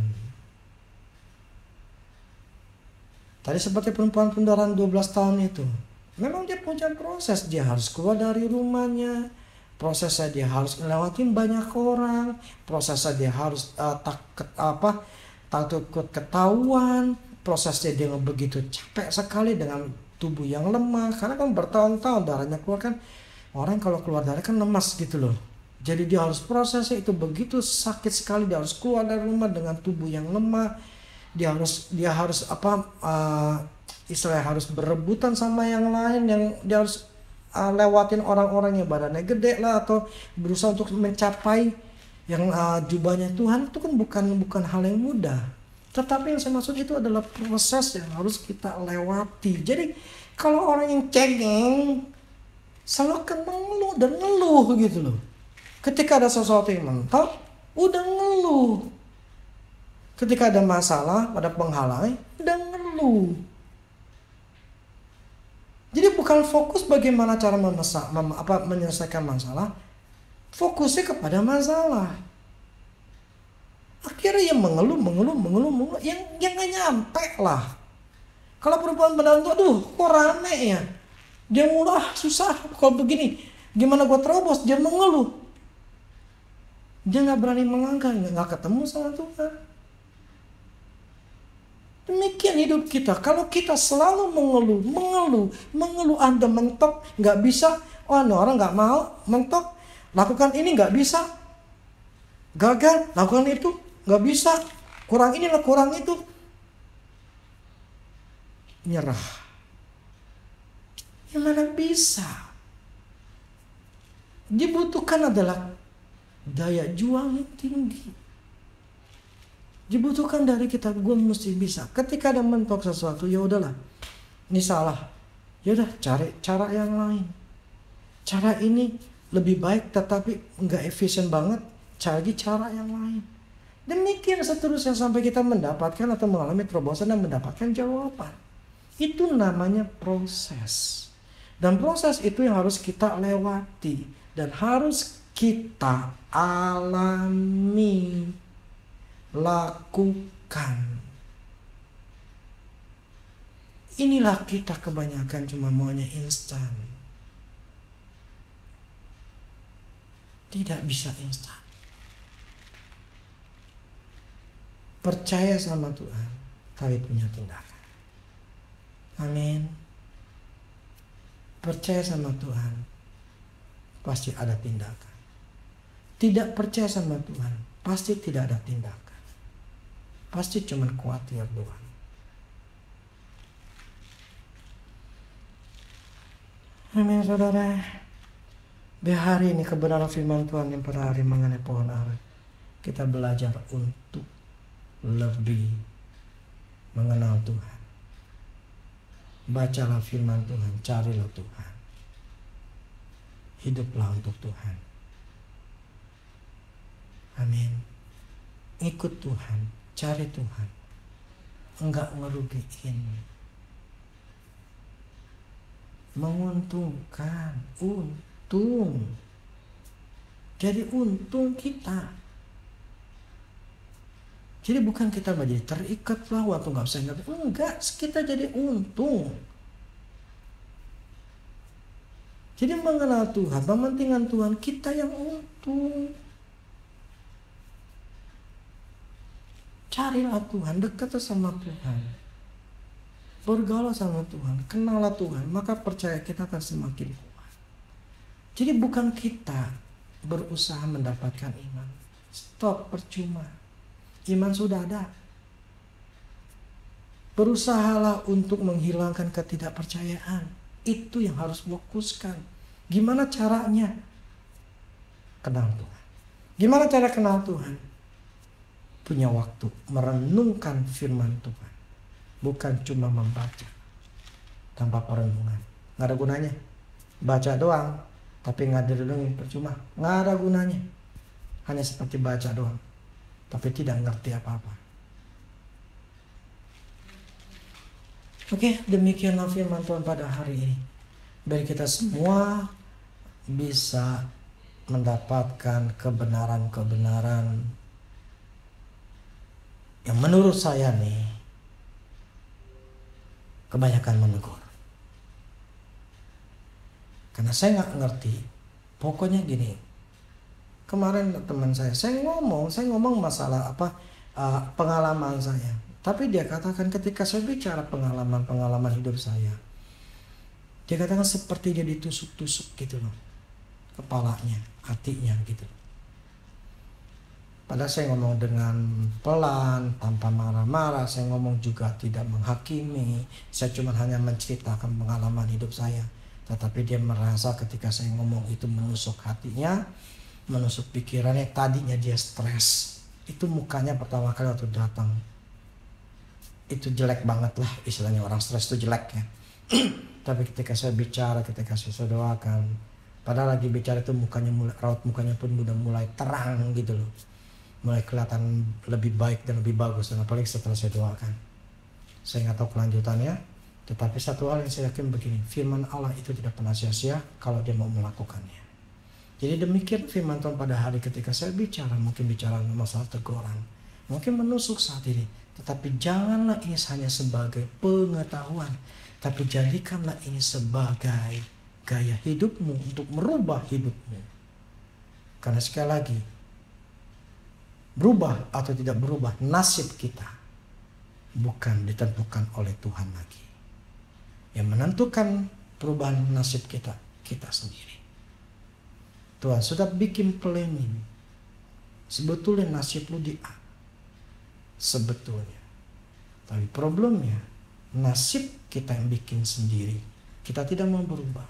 Speaker 2: Tadi seperti perempuan pendarahan 12 tahun itu. Memang dia punya proses, dia harus keluar dari rumahnya, prosesnya dia harus ngelewatin banyak orang, prosesnya dia harus takut ketahuan, prosesnya dia begitu capek sekali dengan tubuh yang lemah, karena kan bertahun-tahun darahnya keluar kan, orang kalau keluar darah kan lemas gitu loh. Jadi dia harus prosesnya itu begitu sakit sekali, dia harus keluar dari rumah dengan tubuh yang lemah, dia harus istilahnya harus berebutan sama yang lain, yang dia harus lewatin orang-orang yang badannya gede lah, atau berusaha untuk mencapai yang jubahnya Tuhan. Itu kan bukan hal yang mudah. Tetapi yang saya maksud itu adalah proses yang harus kita lewati. Jadi kalau orang yang cengeng selalu akan mengeluh dan ngeluh gitu loh. Ketika ada sesuatu yang mentok, udah ngeluh. Ketika ada masalah, ada penghalang, udah ngeluh. Jadi bukan fokus bagaimana cara menyelesaikan masalah, fokusnya kepada masalah. Akhirnya yang mengeluh, yang gak nyampe lah. Kalau perempuan benar tuh, aduh kok rame ya, dia mudah susah kalau begini, gimana gua terobos, dia mengeluh. Dia gak berani melangkah, gak ketemu sama Tuhan. Demikian hidup kita. Kalau kita selalu mengeluh, Anda mentok, nggak bisa, orang nggak mau, mentok, lakukan ini nggak bisa, gagal, lakukan itu nggak bisa, kurang ini lah, kurang itu, nyerah. Yang mana bisa? Dibutuhkan adalah daya juang yang tinggi. Dibutuhkan dari kita, gue mesti bisa. Ketika ada mentok sesuatu, ya udahlah, ini salah, ya udah cari cara yang lain. Cara ini lebih baik, tetapi nggak efisien banget, cari cara yang lain. Demikian seterusnya sampai kita mendapatkan atau mengalami terobosan dan mendapatkan jawaban. Itu namanya proses. Dan proses itu yang harus kita lewati dan harus kita alami. Lakukan. Inilah kita kebanyakan cuma maunya instan. Tidak bisa instan. Percaya sama Tuhan, tapi punya tindakan. Amin. Percaya sama Tuhan, pasti ada tindakan. Tidak percaya sama Tuhan, pasti tidak ada tindakan. Pasti cuma khawatir doang. Amin saudara. Biar hari ini kebenaran firman Tuhan yang pada hari mengenai pohon ara, kita belajar untuk lebih mengenal Tuhan. Bacalah firman Tuhan, carilah Tuhan. Hiduplah untuk Tuhan. Amin. Ikut Tuhan. Cari Tuhan, enggak ngerugiin. menguntungkan, untung. Jadi untung kita. Jadi bukan kita menjadi terikat lah waktu nggak bisa ngerti. Enggak, kita jadi untung. Jadi mengenal Tuhan, mementingkan Tuhan, kita yang untung. Carilah Tuhan, dekat sama Tuhan. Bergaul sama Tuhan, kenallah Tuhan, maka percaya kita akan semakin kuat. Jadi bukan kita berusaha mendapatkan iman. Stop, percuma. Iman sudah ada. Berusahalah untuk menghilangkan ketidakpercayaan. Itu yang harus fokuskan. Gimana caranya? Kenal Tuhan. Gimana cara kenal Tuhan? Punya waktu merenungkan firman Tuhan. Bukan cuma membaca tanpa perenungan. Nggak ada gunanya. Baca doang, tapi nggak direnungin, percuma. Nggak ada gunanya. Hanya seperti baca doang, tapi tidak ngerti apa-apa. Oke, demikianlah firman Tuhan pada hari ini. Biar kita semua bisa mendapatkan kebenaran-kebenaran yang menurut saya nih kebanyakan menegur. Karena saya nggak ngerti. Pokoknya gini. Kemarin teman saya ngomong masalah pengalaman saya. Tapi dia katakan ketika saya bicara pengalaman hidup saya, dia katakan seperti dia ditusuk-tusuk gitu loh, kepalanya, hatinya gitu. Padahal saya ngomong dengan pelan, tanpa marah-marah, saya ngomong juga tidak menghakimi, saya cuma hanya menceritakan pengalaman hidup saya. Tetapi dia merasa ketika saya ngomong itu menusuk hatinya, menusuk pikirannya, tadinya dia stres. Itu mukanya pertama kali waktu datang. Itu jelek banget lah, istilahnya orang stres itu jelek ya. Tapi ketika saya bicara, ketika saya doakan, padahal lagi bicara itu raut mukanya pun udah mulai terang gitu loh. Mulai kelihatan lebih baik dan lebih bagus, dan apalagi setelah saya doakan. Saya nggak tahu kelanjutannya, tetapi satu hal yang saya yakin begini, firman Allah itu tidak pernah sia-sia kalau dia mau melakukannya. Jadi demikian firman Tuhan pada hari ketika saya bicara, mungkin bicara masalah teguran, mungkin menusuk saat ini, tetapi janganlah ini hanya sebagai pengetahuan, tapi jadikanlah ini sebagai gaya hidupmu untuk merubah hidupmu. Karena sekali lagi, berubah atau tidak berubah, nasib kita bukan ditentukan oleh Tuhan lagi. Yang menentukan perubahan nasib kita, kita sendiri. Tuhan sudah bikin planning. Sebetulnya nasib lu di A. Sebetulnya. Tapi problemnya, nasib kita yang bikin sendiri. Kita tidak mau berubah.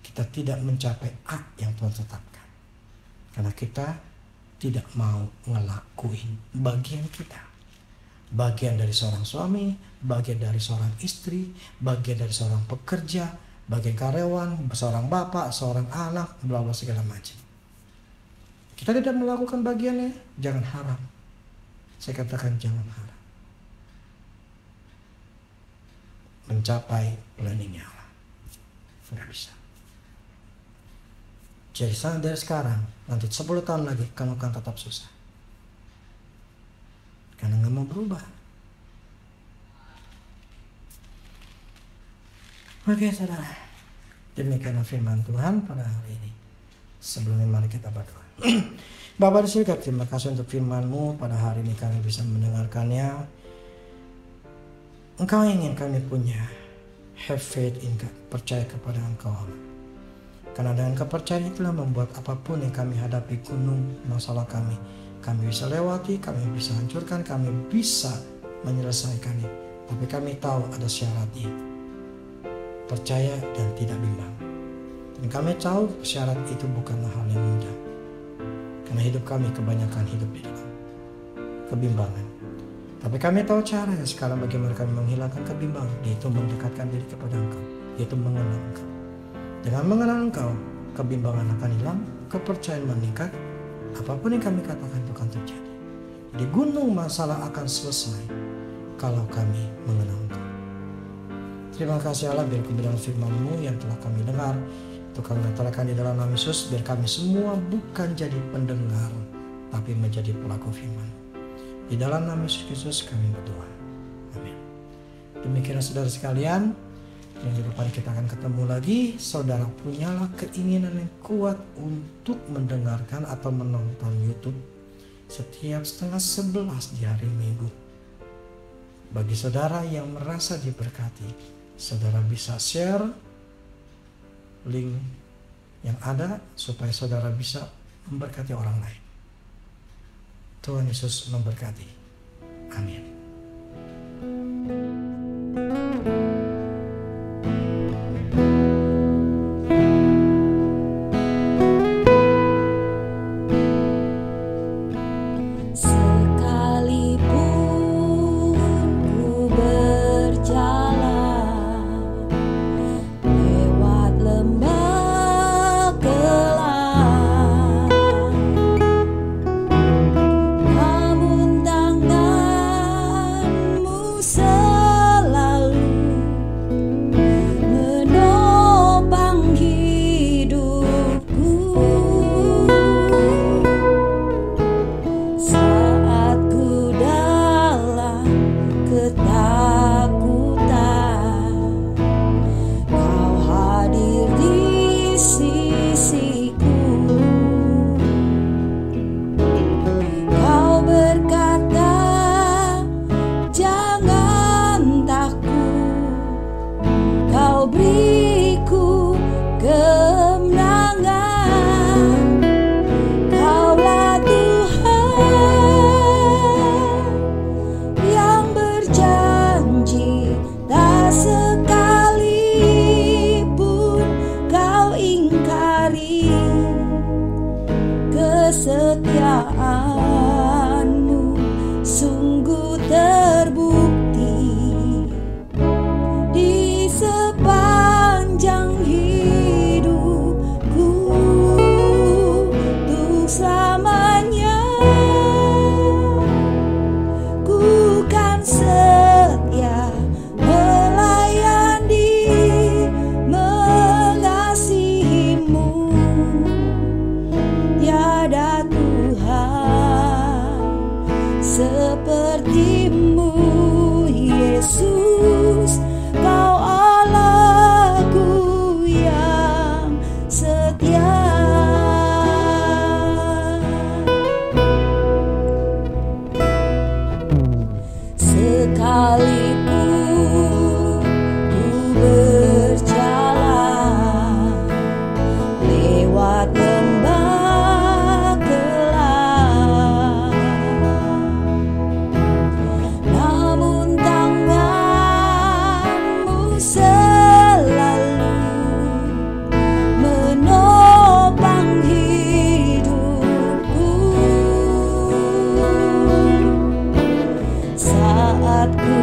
Speaker 2: Kita tidak mencapai A yang Tuhan tetapkan. Karena kita tidak mau ngelakuin bagian kita. Bagian dari seorang suami, bagian dari seorang istri, bagian dari seorang pekerja, bagian karyawan, seorang bapak, seorang anak, bla bla segala macam. Kita tidak melakukan bagiannya, jangan harap. Saya katakan jangan harap mencapai planningnya Allah. Nggak bisa. Jadi dari sekarang, nanti 10 tahun lagi kamu akan tetap susah. Karena nggak mau berubah. Oke saudara, demikian firman Tuhan pada hari ini. Sebelumnya mari kita berdoa. Bapa di surga, terima kasih untuk firman-Mu pada hari ini kami bisa mendengarkannya. Engkau ingin kami punya have faith in God, percaya kepada Engkau Allah. Karena dengan kepercayaan itulah membuat apapun yang kami hadapi, gunung masalah kami bisa lewati, kami bisa hancurkan, kami bisa menyelesaikannya. Tapi kami tahu ada syaratnya. Percaya dan tidak bimbang. Dan kami tahu syarat itu bukanlah hal yang mudah. Karena hidup kami kebanyakan hidup di dalam kebimbangan. Tapi kami tahu caranya sekarang bagaimana kami menghilangkan kebimbangan, yaitu mendekatkan diri kepada Engkau, yaitu mengenal Engkau. Dengan mengenal Engkau, kebimbangan akan hilang, kepercayaan meningkat, apapun yang kami katakan itu akan terjadi. Jadi gunung masalah akan selesai kalau kami mengenal Engkau. Terima kasih Allah, biar kebenaran firman-Mu yang telah kami dengar itu kami nyatakan di dalam nama Yesus, biar kami semua bukan jadi pendengar tapi menjadi pelaku firman. Di dalam nama Yesus Kristus kami berdoa. Amin. Demikianlah saudara sekalian, minggu depan kita akan ketemu lagi. Saudara punyalah keinginan yang kuat untuk mendengarkan atau menonton YouTube setiap 10:30 di hari Minggu. Bagi saudara yang merasa diberkati, saudara bisa share link yang ada supaya saudara bisa memberkati orang lain. Tuhan Yesus memberkati. Amin.
Speaker 1: Beriku kemenangan, Kaulah Tuhan yang berjanji, tak sekalipun Kau ingkari kesetiaan-Mu sungguh terbukti di sepanjang hidupku, untuk selamanya ku kan setia melayani, mengasihi-Mu. Tiada Tuhan seperti-Mu, Yesus. Kau Allahku yang setia. Sekalipun ku berjalan lewat lembah gelap, namun tangan-Mu selalu menopang hidupku. Saat ku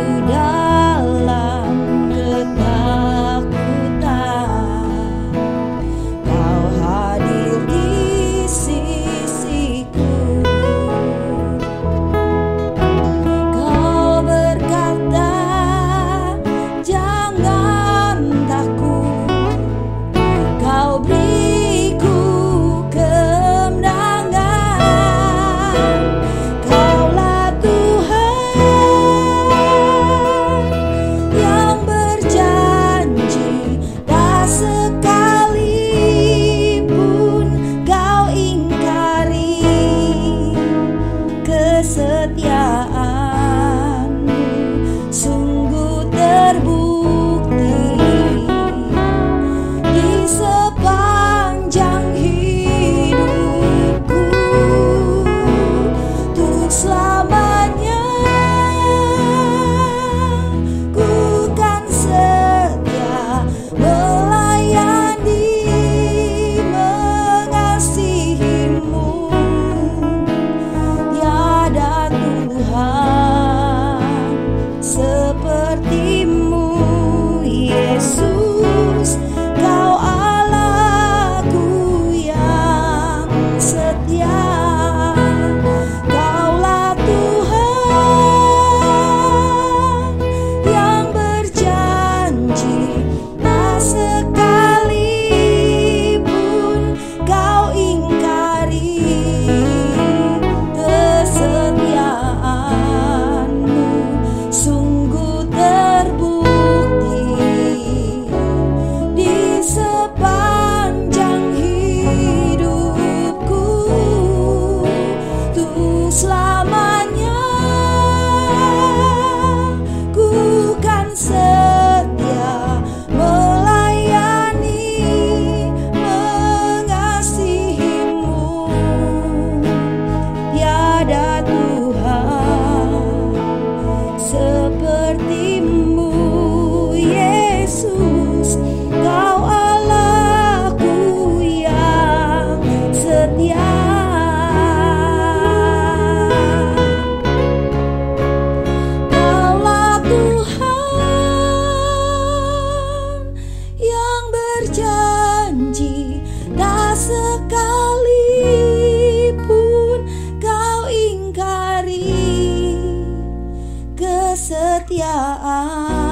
Speaker 1: kesetiaan.